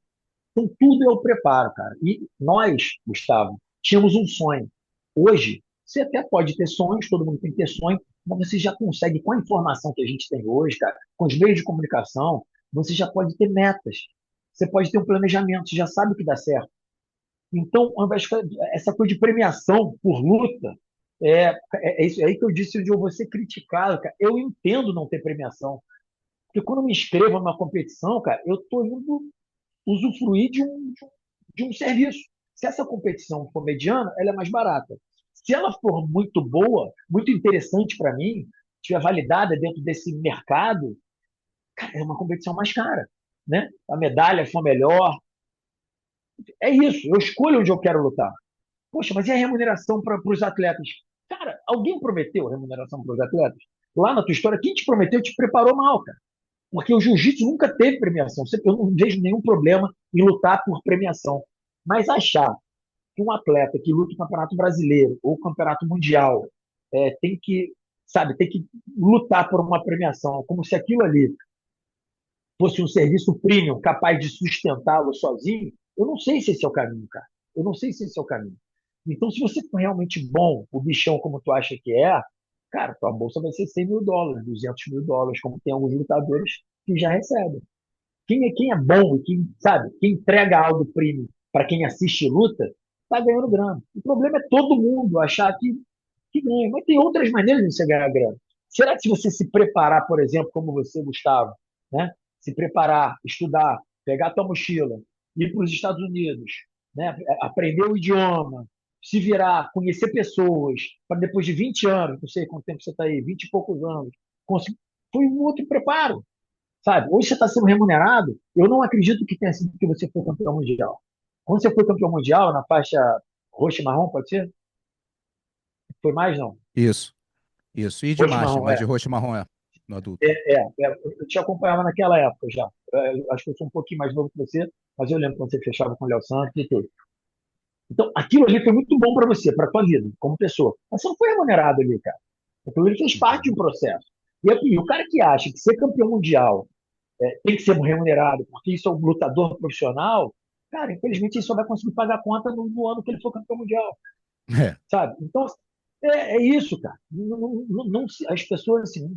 Então, tudo é o preparo, cara. E nós, Gustavo, tínhamos um sonho. Hoje, você até pode ter sonhos, todo mundo tem que ter sonho, mas você já consegue, com a informação que a gente tem hoje, cara, com os meios de comunicação, você já pode ter metas. Você pode ter um planejamento, você já sabe o que dá certo. Então, essa coisa de premiação por luta, isso aí que eu disse de eu vou ser criticado, cara. Eu entendo não ter premiação. Porque quando eu me inscrevo numa competição, cara, eu estou indo usufruir de um serviço. Se essa competição for mediana, ela é mais barata. Se ela for muito boa, muito interessante para mim, estiver validada dentro desse mercado, cara, é uma competição mais cara. Né? A medalha for melhor. É isso, eu escolho onde eu quero lutar. Poxa, mas e a remuneração para os atletas? Cara, alguém prometeu remuneração para os atletas? Lá na tua história, quem te prometeu te preparou mal, cara. Porque o jiu-jitsu nunca teve premiação. Eu não vejo nenhum problema em lutar por premiação. Mas achar que um atleta que luta o Campeonato Brasileiro ou o Campeonato Mundial tem que, sabe, tem que lutar por uma premiação, como se aquilo ali fosse um serviço premium capaz de sustentá-lo sozinho, eu não sei se esse é o caminho, cara. Eu não sei se esse é o caminho. Então, se você for realmente bom, o bichão como tu acha que é, cara, tua bolsa vai ser US$ 100.000, US$ 200.000, como tem alguns lutadores que já recebem. Quem é bom e quem, sabe, quem entrega algo premium para quem assiste luta, tá ganhando grana. O problema é todo mundo achar que ganha. Mas tem outras maneiras de você ganhar grana. Será que se você se preparar, por exemplo, como você, Gustavo, né? Se preparar, estudar, pegar a tua mochila, ir para os Estados Unidos, né? Aprender o idioma, se virar, conhecer pessoas, para depois de 20 anos, não sei quanto tempo você está aí, 20 e poucos anos, conseguir... foi um outro preparo. Sabe? Hoje você está sendo remunerado, eu não acredito que tenha sido que você foi campeão mundial. Quando você foi campeão mundial, na faixa roxa e marrom, pode ser? Foi mais, não? Isso, isso. E de Roxo e Master, marrom, mas de roxo e marrom no adulto. eu te acompanhava naquela época já. Acho que eu sou um pouquinho mais novo que você, mas eu lembro quando você fechava com o Léo Santos e tudo. Então, aquilo ali foi muito bom para você, para a tua vida, como pessoa. Mas você não foi remunerado ali, cara. Aquilo ali fez parte de um processo. E o cara que acha que ser campeão mundial tem que ser remunerado, porque isso é um lutador profissional, cara, infelizmente ele só vai conseguir pagar a conta no ano que ele for campeão mundial, É. sabe? Então, é isso, cara. As pessoas, assim,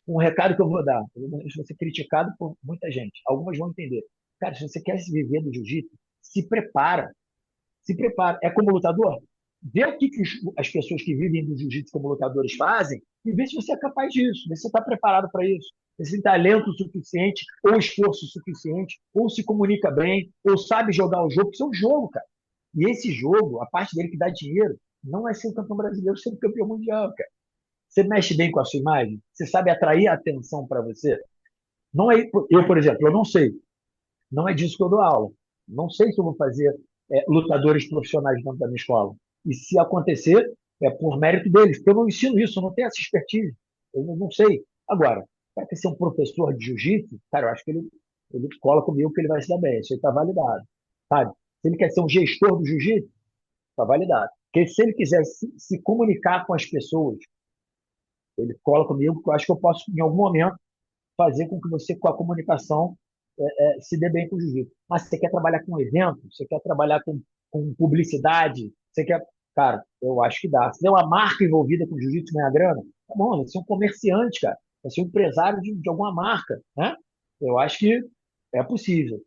um recado que eu vou dar, eu vou ser criticado por muita gente, algumas vão entender. Cara, se você quer se viver do jiu-jitsu, se prepara, se prepara. É como lutador? Vê o que as pessoas que vivem do jiu-jitsu como lutadores fazem e vê se você é capaz disso, vê se você está preparado para isso, vê se tem talento suficiente, ou esforço suficiente, ou se comunica bem, ou sabe jogar o jogo, porque isso é um jogo, cara. E esse jogo, a parte dele que dá dinheiro, não é ser o campeão brasileiro, ser o campeão mundial, cara. Você mexe bem com a sua imagem, você sabe atrair a atenção para você. Não é, eu, por exemplo, eu não sei, não é disso que eu dou aula. Não sei se eu vou fazer lutadores profissionais dentro da minha escola. E se acontecer, é por mérito deles, porque eu não ensino isso, eu não tenho essa expertise. Eu não sei. Agora, para ser um professor de jiu-jitsu, cara, eu acho que ele cola comigo que ele vai se dar bem. Isso aí está validado. Sabe? Se ele quer ser um gestor do jiu-jitsu, está validado. Porque se ele quiser se comunicar com as pessoas, ele cola comigo, porque eu acho que eu posso, em algum momento, fazer com que você, com a comunicação, se dê bem com o jiu-jitsu. Mas você quer trabalhar com evento, você quer trabalhar com publicidade, você quer. Cara, eu acho que dá. Se tem uma marca envolvida com o jiu-jitsu ganhar grana, tá bom, você é um comerciante, cara. Você é um empresário de alguma marca, né? Eu acho que é possível.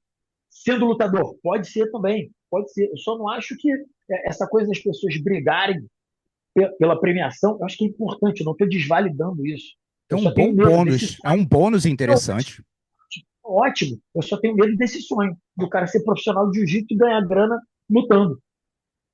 Sendo lutador, pode ser também, pode ser. Eu só não acho que essa coisa das pessoas brigarem pela premiação, eu acho que é importante, eu não estou desvalidando isso. É Eu um só tenho bom medo desse bônus, é sonho. um bônus interessante. Ótimo, eu só tenho medo desse sonho, do cara ser profissional de jiu-jitsu e ganhar grana lutando.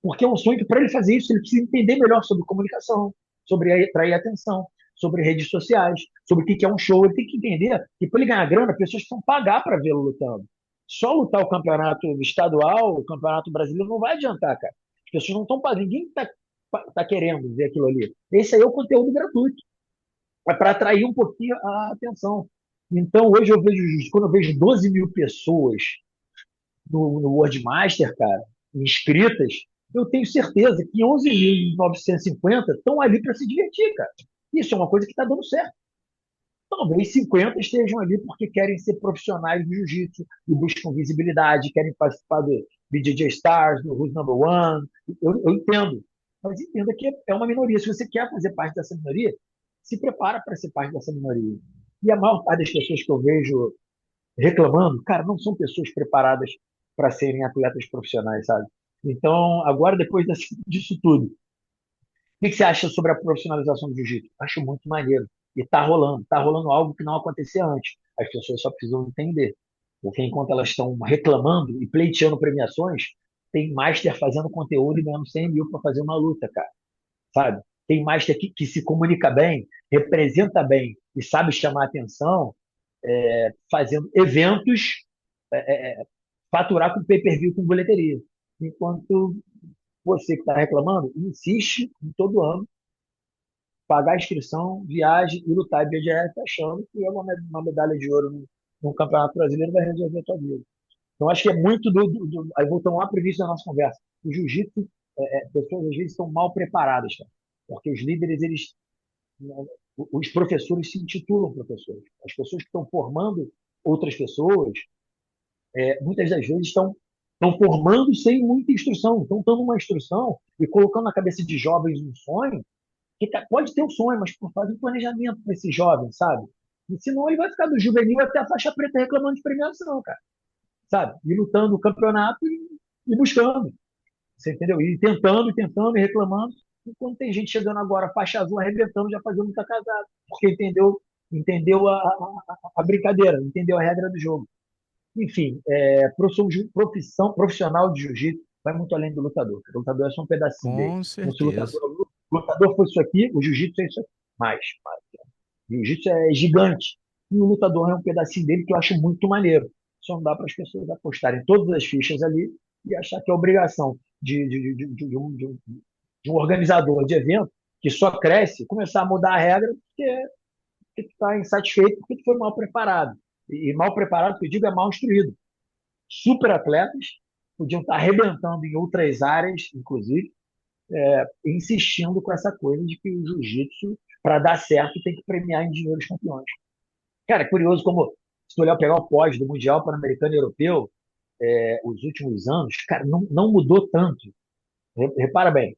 Porque é um sonho que, para ele fazer isso, ele precisa entender melhor sobre comunicação, sobre atrair atenção, sobre redes sociais, sobre o que é um show. Ele tem que entender que, para ele ganhar grana, pessoas precisam pagar para vê-lo lutando. Só lutar o campeonato estadual, o campeonato brasileiro, não vai adiantar, cara. As pessoas não estão pagando, ninguém está querendo ver aquilo ali. Esse aí é o conteúdo gratuito, é para atrair um pouquinho a atenção. Então, hoje eu vejo, quando eu vejo 12 mil pessoas no World Master, cara, inscritas, eu tenho certeza que 11.950 estão ali para se divertir, cara. Isso é uma coisa que está dando certo. Talvez 50 estejam ali porque querem ser profissionais do jiu-jitsu e buscam visibilidade, querem participar do BJJ Stars, do Who's Number One. Eu entendo. Mas entenda que é uma minoria. Se você quer fazer parte dessa minoria, se prepara para ser parte dessa minoria. E a maior parte das pessoas que eu vejo reclamando, cara, não são pessoas preparadas para serem atletas profissionais, sabe? Então, agora, depois disso tudo, o que você acha sobre a profissionalização do jiu-jitsu? Acho muito maneiro. E tá rolando algo que não acontecia antes. As pessoas só precisam entender. Porque enquanto elas estão reclamando e pleiteando premiações, tem Master fazendo conteúdo e ganhando 100 mil para fazer uma luta, cara. Sabe? Tem Master que se comunica bem, representa bem e sabe chamar atenção, fazendo eventos, faturar com pay-per-view, com bilheteria. Enquanto você que está reclamando, insiste em todo ano pagar a inscrição, viagem e lutar em BGF achando que é uma medalha de ouro no Campeonato Brasileiro vai resolver a tua vida. Então, acho que é muito aí voltamos lá para o início da nossa conversa. O jiu-jitsu, pessoas às vezes estão mal preparadas, cara, porque os líderes, eles, os professores se intitulam professores. As pessoas que estão formando outras pessoas, muitas das vezes estão formando sem muita instrução, estão dando uma instrução e colocando na cabeça de jovens um sonho que pode ter um sonho, mas faz um planejamento para esse jovem, sabe? E senão ele vai ficar do juvenil até a faixa preta reclamando de premiação, cara, sabe? E lutando no campeonato e buscando, você entendeu? E tentando e reclamando. Enquanto tem gente chegando agora, faixa azul, arrebentando, já fazendo muita casada, porque entendeu a brincadeira, entendeu a regra do jogo. Enfim, profissão profissional de jiu-jitsu vai muito além do lutador. O lutador é só um pedacinho dele. Com Então, se certeza. o lutador fosse isso aqui, o jiu-jitsu é isso aqui. Mais. O jiu-jitsu é gigante. E o lutador é um pedacinho dele que eu acho muito maneiro. Só não dá para as pessoas apostarem todas as fichas ali e achar que é obrigação de um organizador de evento que só cresce, começar a mudar a regra porque está insatisfeito porque foi mal preparado. E mal preparado, que eu digo, é mal instruído. Super atletas podiam estar arrebentando em outras áreas, inclusive, insistindo com essa coisa de que o jiu-jitsu, para dar certo, tem que premiar em dinheiro os campeões. Cara, é curioso como, se tu olhar pegar o pós do Mundial Pan-Americano e Europeu, os últimos anos, cara, não mudou tanto. Repara bem.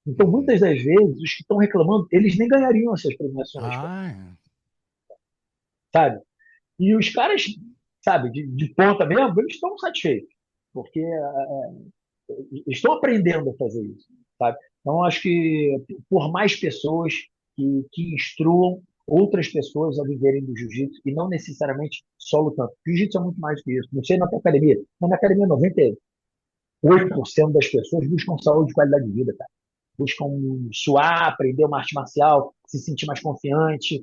Então, Uhum. muitas das vezes, os que estão reclamando, eles nem ganhariam essas premiações, cara, Ah, sabe? E os caras, sabe, de ponta mesmo, eles estão satisfeitos, porque estão aprendendo a fazer isso, sabe? Então, acho que por mais pessoas que instruam outras pessoas a viverem do jiu-jitsu e não necessariamente só lutando. Jiu-jitsu é muito mais que isso. Não sei na tua academia, mas na academia 98% das pessoas buscam saúde e qualidade de vida, cara. Buscam suar, aprender uma arte marcial, se sentir mais confiante,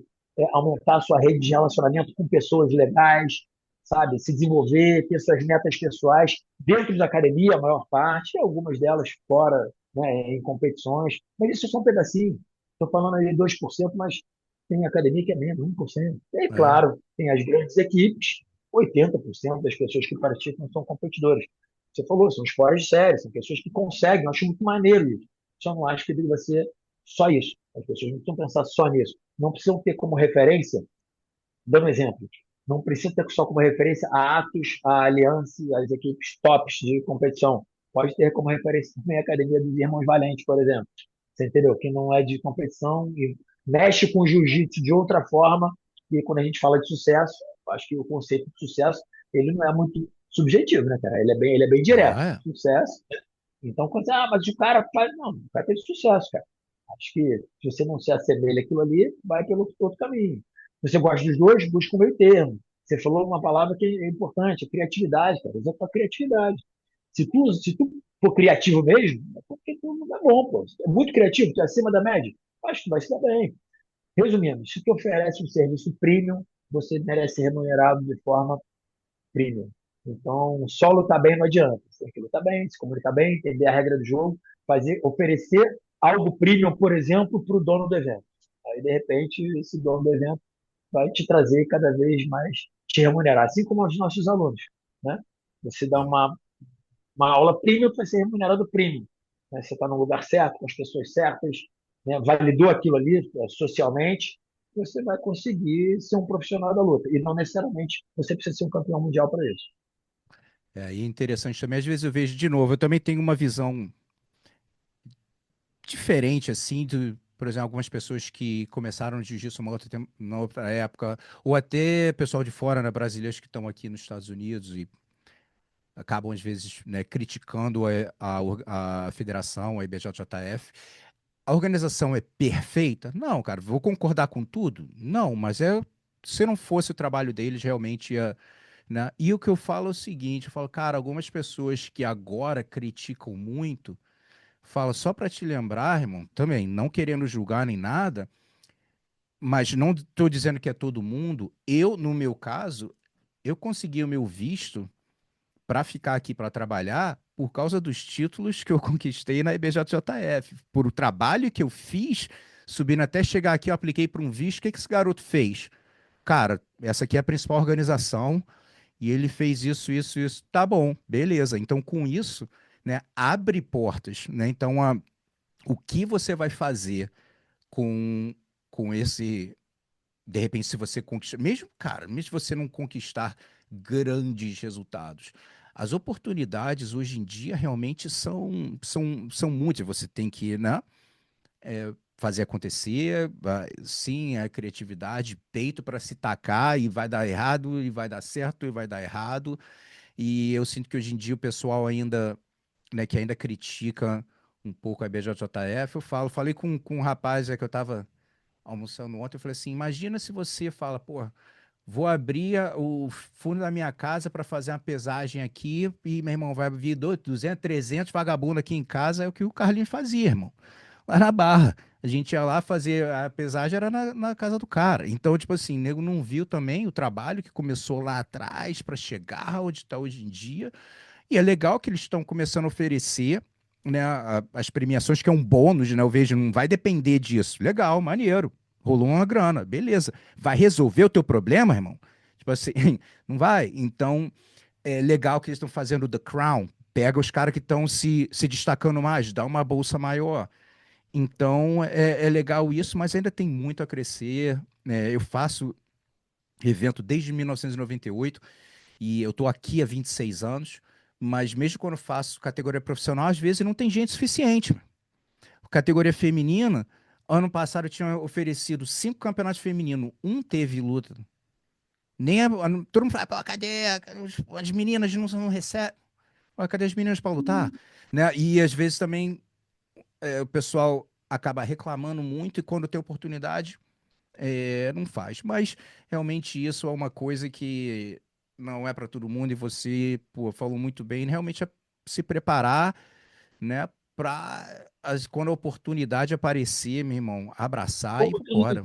aumentar a sua rede de relacionamento com pessoas legais, sabe? Se desenvolver, ter suas metas pessoais dentro da academia, a maior parte, e algumas delas fora, né, em competições. Mas isso são pedacinhos. Estou falando aí de 2%, mas tem academia que é menos, 1%. E aí, É, claro, tem as grandes equipes, 80% das pessoas que praticam são competidoras. Você falou, são esportes sérios, são pessoas que conseguem, eu acho muito maneiro isso. Só não acho que deva ser só isso. As pessoas não precisam pensar só nisso. Não precisam ter como referência, dando um exemplo, não precisa ter só como referência a Atos, a Aliança, as equipes tops de competição. Pode ter como referência também a Academia dos Irmãos Valentes, por exemplo. Você entendeu? Que não é de competição e mexe com o jiu-jitsu de outra forma. E quando a gente fala de sucesso, acho que o conceito de sucesso ele não é muito subjetivo, né, cara? Ele é bem direto. é. Sucesso. Então, quando você, mas o cara faz. Não, o cara teve sucesso, cara. Acho que se você não se assemelha àquilo ali, vai pelo outro caminho. Se você gosta dos dois, busca um meio termo. Você falou uma palavra que é importante, criatividade, cara. Usa a tua criatividade. Se tu for criativo mesmo, é porque tu não é bom, pô. É muito criativo, tu é acima da média. Acho que vai se dar bem. Resumindo, se tu oferece um serviço premium, você merece ser remunerado de forma premium. Então, só lutar bem não adianta. Você tem que lutar bem, se comunicar bem, entender a regra do jogo, oferecer algo premium, por exemplo, para o dono do evento. Aí, de repente, esse dono do evento vai te trazer cada vez mais, te remunerar, assim como os nossos alunos. Né? Você dá uma aula premium, vai ser remunerado premium. Né? Você está no lugar certo, com as pessoas certas, né? Validou aquilo ali socialmente, você vai conseguir ser um profissional da luta. E não necessariamente você precisa ser um campeão mundial para isso. E é interessante também, às vezes eu vejo de novo, eu também tenho uma visão diferente, assim, por exemplo, algumas pessoas que começaram no jiu-jitsu numa outra época, ou até pessoal de fora, né, brasileiros que estão aqui nos Estados Unidos e acabam, às vezes, né, criticando a federação, a IBJJF. A organização é perfeita? Não, cara, vou concordar com tudo? Não, mas se não fosse o trabalho deles, realmente ia, né? E o que eu falo é o seguinte, eu falo, cara, algumas pessoas que agora criticam muito, falo só para te lembrar, irmão, também, não querendo julgar nem nada, mas não estou dizendo que é todo mundo. Eu, no meu caso, eu consegui o meu visto para ficar aqui para trabalhar por causa dos títulos que eu conquistei na IBJJF, por o trabalho que eu fiz, subindo até chegar aqui, eu apliquei para um visto. O que que esse garoto fez? Cara, essa aqui é a principal organização e ele fez isso, isso, isso. Tá bom, beleza. Então, com isso, né, abre portas, né? Então, o que você vai fazer com, com esse, de repente, se você conquistar, mesmo, cara, mesmo se você não conquistar grandes resultados, as oportunidades hoje em dia realmente são muitas. Você tem que, né, fazer acontecer, sim, a criatividade, peito para se tacar e vai dar errado, e vai dar certo, e vai dar errado. E eu sinto que hoje em dia o pessoal ainda, né, que ainda critica um pouco a BJJF, falei com um rapaz que eu estava almoçando ontem, eu falei assim, imagina se você fala, pô, vou abrir o fundo da minha casa para fazer uma pesagem aqui e, meu irmão, vai vir 200, 300 vagabundos aqui em casa, é o que o Carlinhos fazia, irmão. Lá na Barra. A gente ia lá fazer a pesagem, era na casa do cara. Então, tipo assim, o nego não viu também o trabalho que começou lá atrás para chegar onde está hoje em dia. E é legal que eles estão começando a oferecer, né, as premiações, que é um bônus, né? Eu vejo, não vai depender disso. Legal, maneiro. Rolou uma grana, beleza. Vai resolver o teu problema, irmão? Tipo assim, não vai? Então, é legal que eles estão fazendo The Crown. Pega os caras que estão se destacando mais, dá uma bolsa maior. Então, é legal isso, mas ainda tem muito a crescer. Né? Eu faço evento desde 1998 e eu estou aqui há 26 anos, mas mesmo quando eu faço categoria profissional, às vezes não tem gente suficiente. Categoria feminina, ano passado eu tinha oferecido 5 campeonatos femininos, um teve luta. Nem todo mundo fala, pô, cadê? As meninas não recebem. Pô, cadê as meninas para lutar? Né? E às vezes também o pessoal acaba reclamando muito e quando tem oportunidade, não faz. Mas realmente isso é uma coisa que não é para todo mundo e você, pô, falou muito bem, realmente é se preparar, né, para quando a oportunidade aparecer, meu irmão, abraçar e Como bora.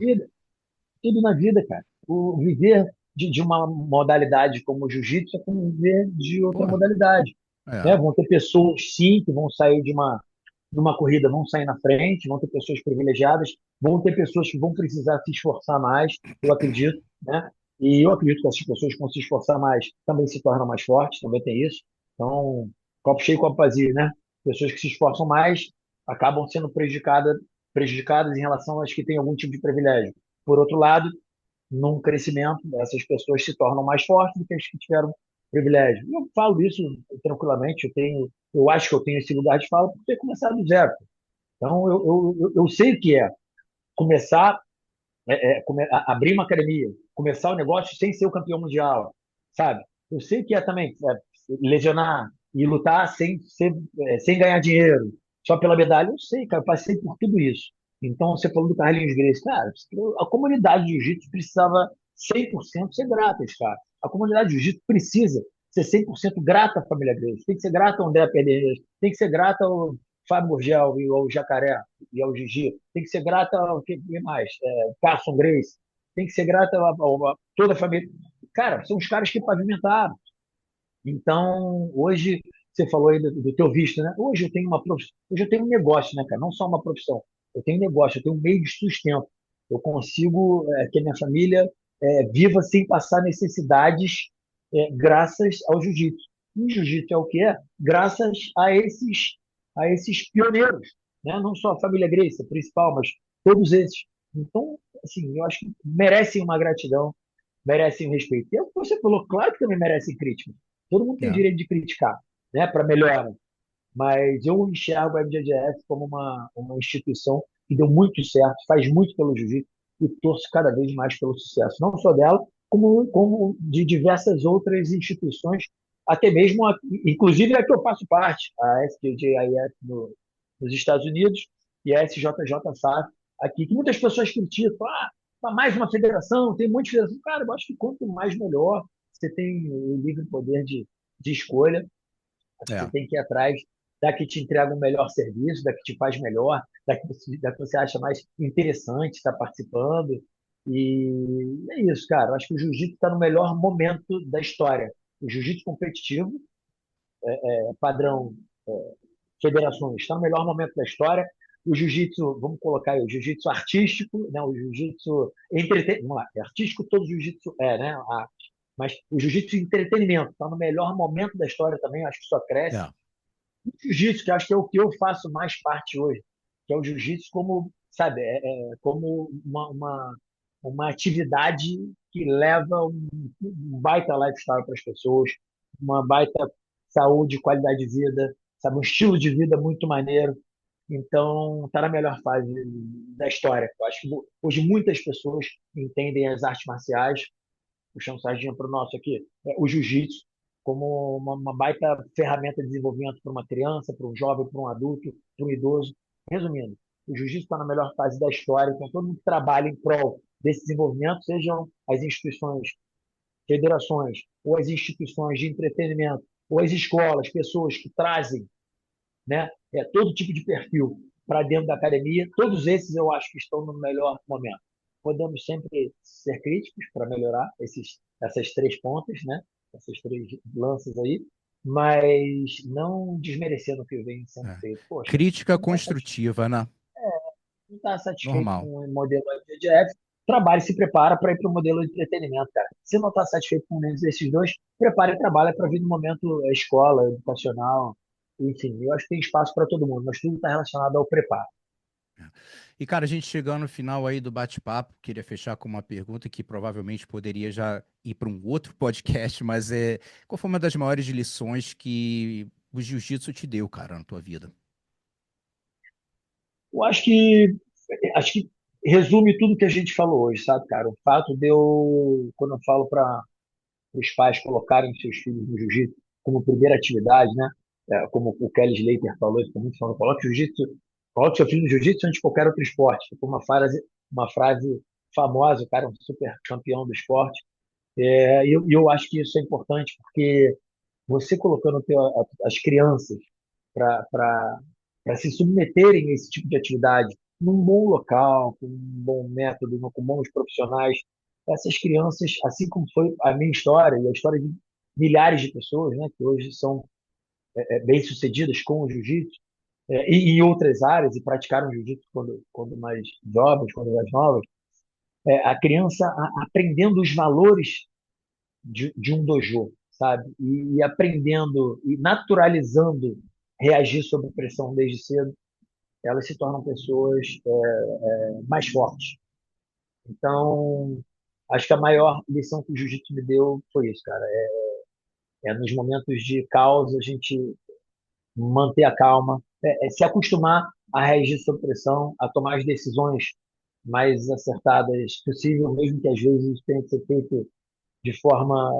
tudo na vida, cara. O viver de uma modalidade como o jiu-jitsu é como viver de outra Pô, modalidade. Né? é, Vão ter pessoas, sim, que vão sair de uma corrida, vão sair na frente, vão ter pessoas privilegiadas, vão ter pessoas que vão precisar se esforçar mais, eu acredito, né? E eu acredito que essas pessoas que vão se esforçar mais também se tornam mais fortes, também tem isso. Então, copo cheio, copo vazio, né? Pessoas que se esforçam mais acabam sendo prejudicadas em relação às que têm algum tipo de privilégio. Por outro lado, num crescimento, essas pessoas se tornam mais fortes do que as que tiveram privilégio. E eu falo isso tranquilamente, eu acho que eu tenho esse lugar de fala por ter começado do zero. Então, eu sei o que é começar, abrir uma academia, começar o negócio sem ser o campeão mundial, sabe? Eu sei o que é também lesionar e lutar sem ganhar dinheiro, só pela medalha. Eu sei, cara, eu passei por tudo isso. Então, você falou do Carlinhos Gracie, cara, a comunidade de jiu-jitsu precisava 100% ser grata, cara. A comunidade de jiu-jitsu precisa ser 100% grata à família Gracie, tem que ser grata ao André Pederneiras, tem que ser grata ao Fábio Gurgel e ao Jacaré e ao Gigi, tem que ser grata ao que mais? Carson Grace, tem que ser grata a toda a família. Cara, são os caras que pavimentaram. Então, hoje, você falou aí do teu visto, né? Hoje eu tenho hoje eu tenho um negócio, né, cara? Não só uma profissão. Eu tenho um negócio, eu tenho um meio de sustento. Eu consigo que a minha família viva sem passar necessidades graças ao jiu-jitsu. E o jiu-jitsu é o que é? Graças a esses pioneiros, né? Não só a família Gracie, a principal, mas todos esses. Então, assim, eu acho que merecem uma gratidão, merecem um respeito. E é o que você falou, claro que também merecem crítica. Todo mundo tem é, direito de criticar, né, para melhora. Mas eu enxergo a MJJF como uma instituição que deu muito certo, faz muito pelo jiu-jitsu e torço cada vez mais pelo sucesso, não só dela, como de diversas outras instituições, até mesmo, inclusive a que eu faço parte, a SJJIF nos Estados Unidos e a SJJ-SAF aqui, que muitas pessoas criticam, mais uma federação, tem um monte de federação. Cara, eu acho que quanto mais melhor, você tem o livre poder de escolha, acho que você é. tem que ir atrás da que te entrega um melhor serviço, da que te faz melhor, da que você acha mais interessante estar participando. E é isso, cara. Eu acho que o jiu-jitsu está no melhor momento da história. O jiu-jitsu competitivo, padrão federações, está no melhor momento da história. O jiu-jitsu, vamos colocar aí, o jiu-jitsu artístico, né? O jiu-jitsu vamos lá, é artístico todo jiu-jitsu né? A arte. Mas o jiu-jitsu entretenimento está no melhor momento da história também, acho que só cresce. É. O jiu-jitsu, que acho que é o que eu faço mais parte hoje, que é o jiu-jitsu como, sabe, como uma atividade que leva um baita lifestyle para as pessoas, uma baita saúde, qualidade de vida, sabe, um estilo de vida muito maneiro. Então, está na melhor fase da história. Eu acho que hoje muitas pessoas entendem as artes marciais, puxando sardinha para o nosso aqui, o jiu-jitsu como uma baita ferramenta de desenvolvimento para uma criança, para um jovem, para um adulto, para um idoso. Resumindo, o jiu-jitsu está na melhor fase da história, então todo mundo que trabalha em prol desse desenvolvimento, sejam as instituições, federações, ou as instituições de entretenimento, ou as escolas, pessoas que trazem, né, todo tipo de perfil para dentro da academia, todos esses eu acho que estão no melhor momento. Podemos sempre ser críticos para melhorar essas três pontas, né, essas três lanças aí, mas não desmerecendo o que vem sendo É. feito. Poxa, Crítica você construtiva, né? não está satisfeito Normal. com o modelo IBGF, trabalhe e se prepara para ir para o modelo de entretenimento, cara. Se não está satisfeito com nenhum desses dois, prepare e trabalhe para vir no momento escola, educacional, enfim, eu acho que tem espaço para todo mundo, mas tudo está relacionado ao preparo. E, cara, a gente chegando no final aí do bate-papo, queria fechar com uma pergunta que provavelmente poderia já ir para um outro podcast, mas qual foi uma das maiores lições que o jiu-jitsu te deu, cara, na tua vida? Eu acho que resume tudo que a gente falou hoje, sabe, cara? O fato de eu, quando eu falo para os pais colocarem seus filhos no jiu-jitsu como primeira atividade, né? Como o Kelly Slater falou, ele também falou, coloque o jiu-jitsu Coloque seu filho no jiu-jitsu antes de qualquer outro esporte. Ficou uma frase famosa, o cara é um super campeão do esporte. E eu acho que isso é importante porque você colocando as crianças para se submeterem a esse tipo de atividade num bom local, com um bom método, com bons profissionais, essas crianças, assim como foi a minha história e a história de milhares de pessoas, né, que hoje são bem-sucedidas com o jiu-jitsu, e em outras áreas, e praticaram jiu-jitsu quando mais jovens, quando mais novas, a criança aprendendo os valores de um dojo, sabe? E aprendendo e naturalizando reagir sob pressão desde cedo, elas se tornam pessoas mais fortes. Então, acho que a maior lição que o jiu-jitsu me deu foi isso, cara. Nos momentos de caos, a gente manter a calma, se acostumar a reagir sob pressão, a tomar as decisões mais acertadas possível, mesmo que às vezes tenha que ser feito de forma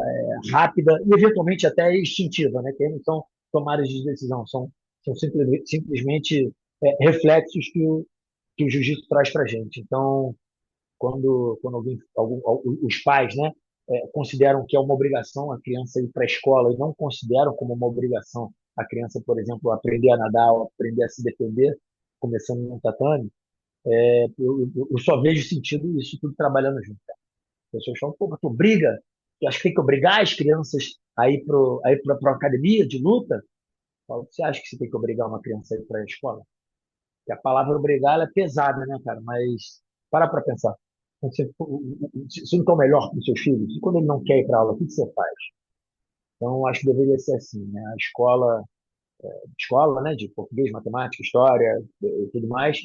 rápida e eventualmente até instintiva, né? Que não são tomadas de decisão, são simplesmente reflexos que o jiu-jitsu traz para a gente. Então, quando os pais, né, consideram que é uma obrigação a criança ir para a escola e não consideram como uma obrigação a criança, por exemplo, aprender a nadar ou aprender a se defender, começando no tatame, eu só vejo sentido isso tudo trabalhando junto. As pessoas falam, pô, mas tu briga? Tu acha que tem que obrigar as crianças a ir para a academia de luta? Eu falo, você acha que você tem que obrigar uma criança a ir para a escola? Porque a palavra obrigar ela é pesada, né, cara? Mas para pensar. Você não quer o melhor para os seus filhos? E quando ele não quer ir para aula, o que você faz? Então, acho que deveria ser assim, né? A escola, né, de português, matemática, história e tudo mais,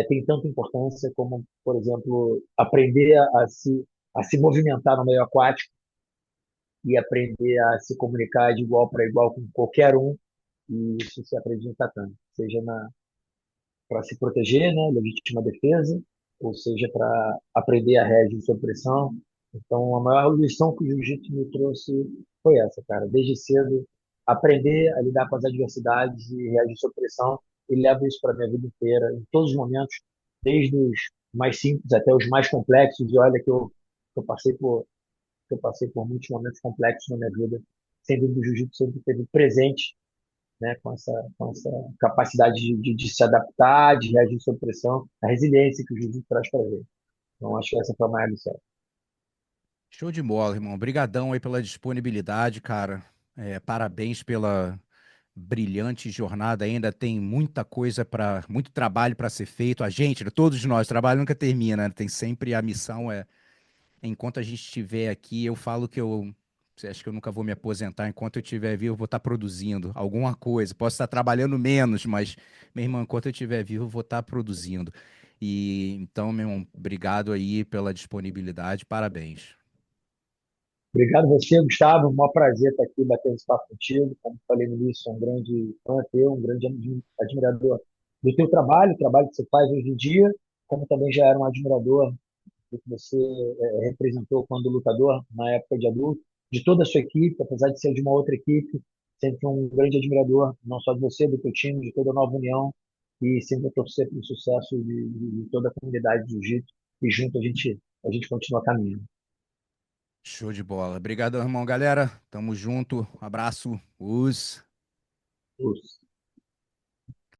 tem tanta importância como, por exemplo, aprender a se movimentar no meio aquático e aprender a se comunicar de igual para igual com qualquer um, e isso se aprende no tatame, seja para se proteger, né, legítima defesa, ou seja, para aprender a reagir sob pressão. Então, a maior lição que o jiu-jitsu me trouxe foi essa, cara. Desde cedo, aprender a lidar com as adversidades e reagir sob pressão, e levo isso para a minha vida inteira, em todos os momentos, desde os mais simples até os mais complexos. E olha que eu passei que eu passei por muitos momentos complexos na minha vida. Sem dúvida, o jiu-jitsu sempre esteve presente, né, com essa capacidade de se adaptar, de reagir sob pressão, a resiliência que o jiu-jitsu traz para ele. Então, acho que essa foi a maior lição. Show de bola, irmão. Obrigadão aí pela disponibilidade, cara. Parabéns pela brilhante jornada. Ainda tem muita coisa para, muito trabalho para ser feito. A gente, né, todos nós, o trabalho nunca termina, né? Tem sempre a missão enquanto a gente estiver aqui, eu falo que você acha que eu nunca vou me aposentar? Enquanto eu estiver vivo, eu vou estar produzindo alguma coisa. Posso estar trabalhando menos, mas, meu irmão, enquanto eu estiver vivo, eu vou estar produzindo. E então, meu irmão, obrigado aí pela disponibilidade. Parabéns. Obrigado a você, Gustavo. Um maior prazer estar aqui batendo esse papo contigo. Como falei no início, sou um grande fã teu, um grande admirador do teu trabalho, o trabalho que você faz hoje em dia, como também já era um admirador do que você representou quando lutador, na época de adulto, de toda a sua equipe, apesar de ser de uma outra equipe, sempre um grande admirador, não só de você, do teu time, de toda a Nova União, e sempre a torcer pelo sucesso de toda a comunidade de jiu-jitsu, e junto a gente continua caminhando. Show de bola. Obrigado, irmão, galera. Tamo junto. Abraço. Us. Os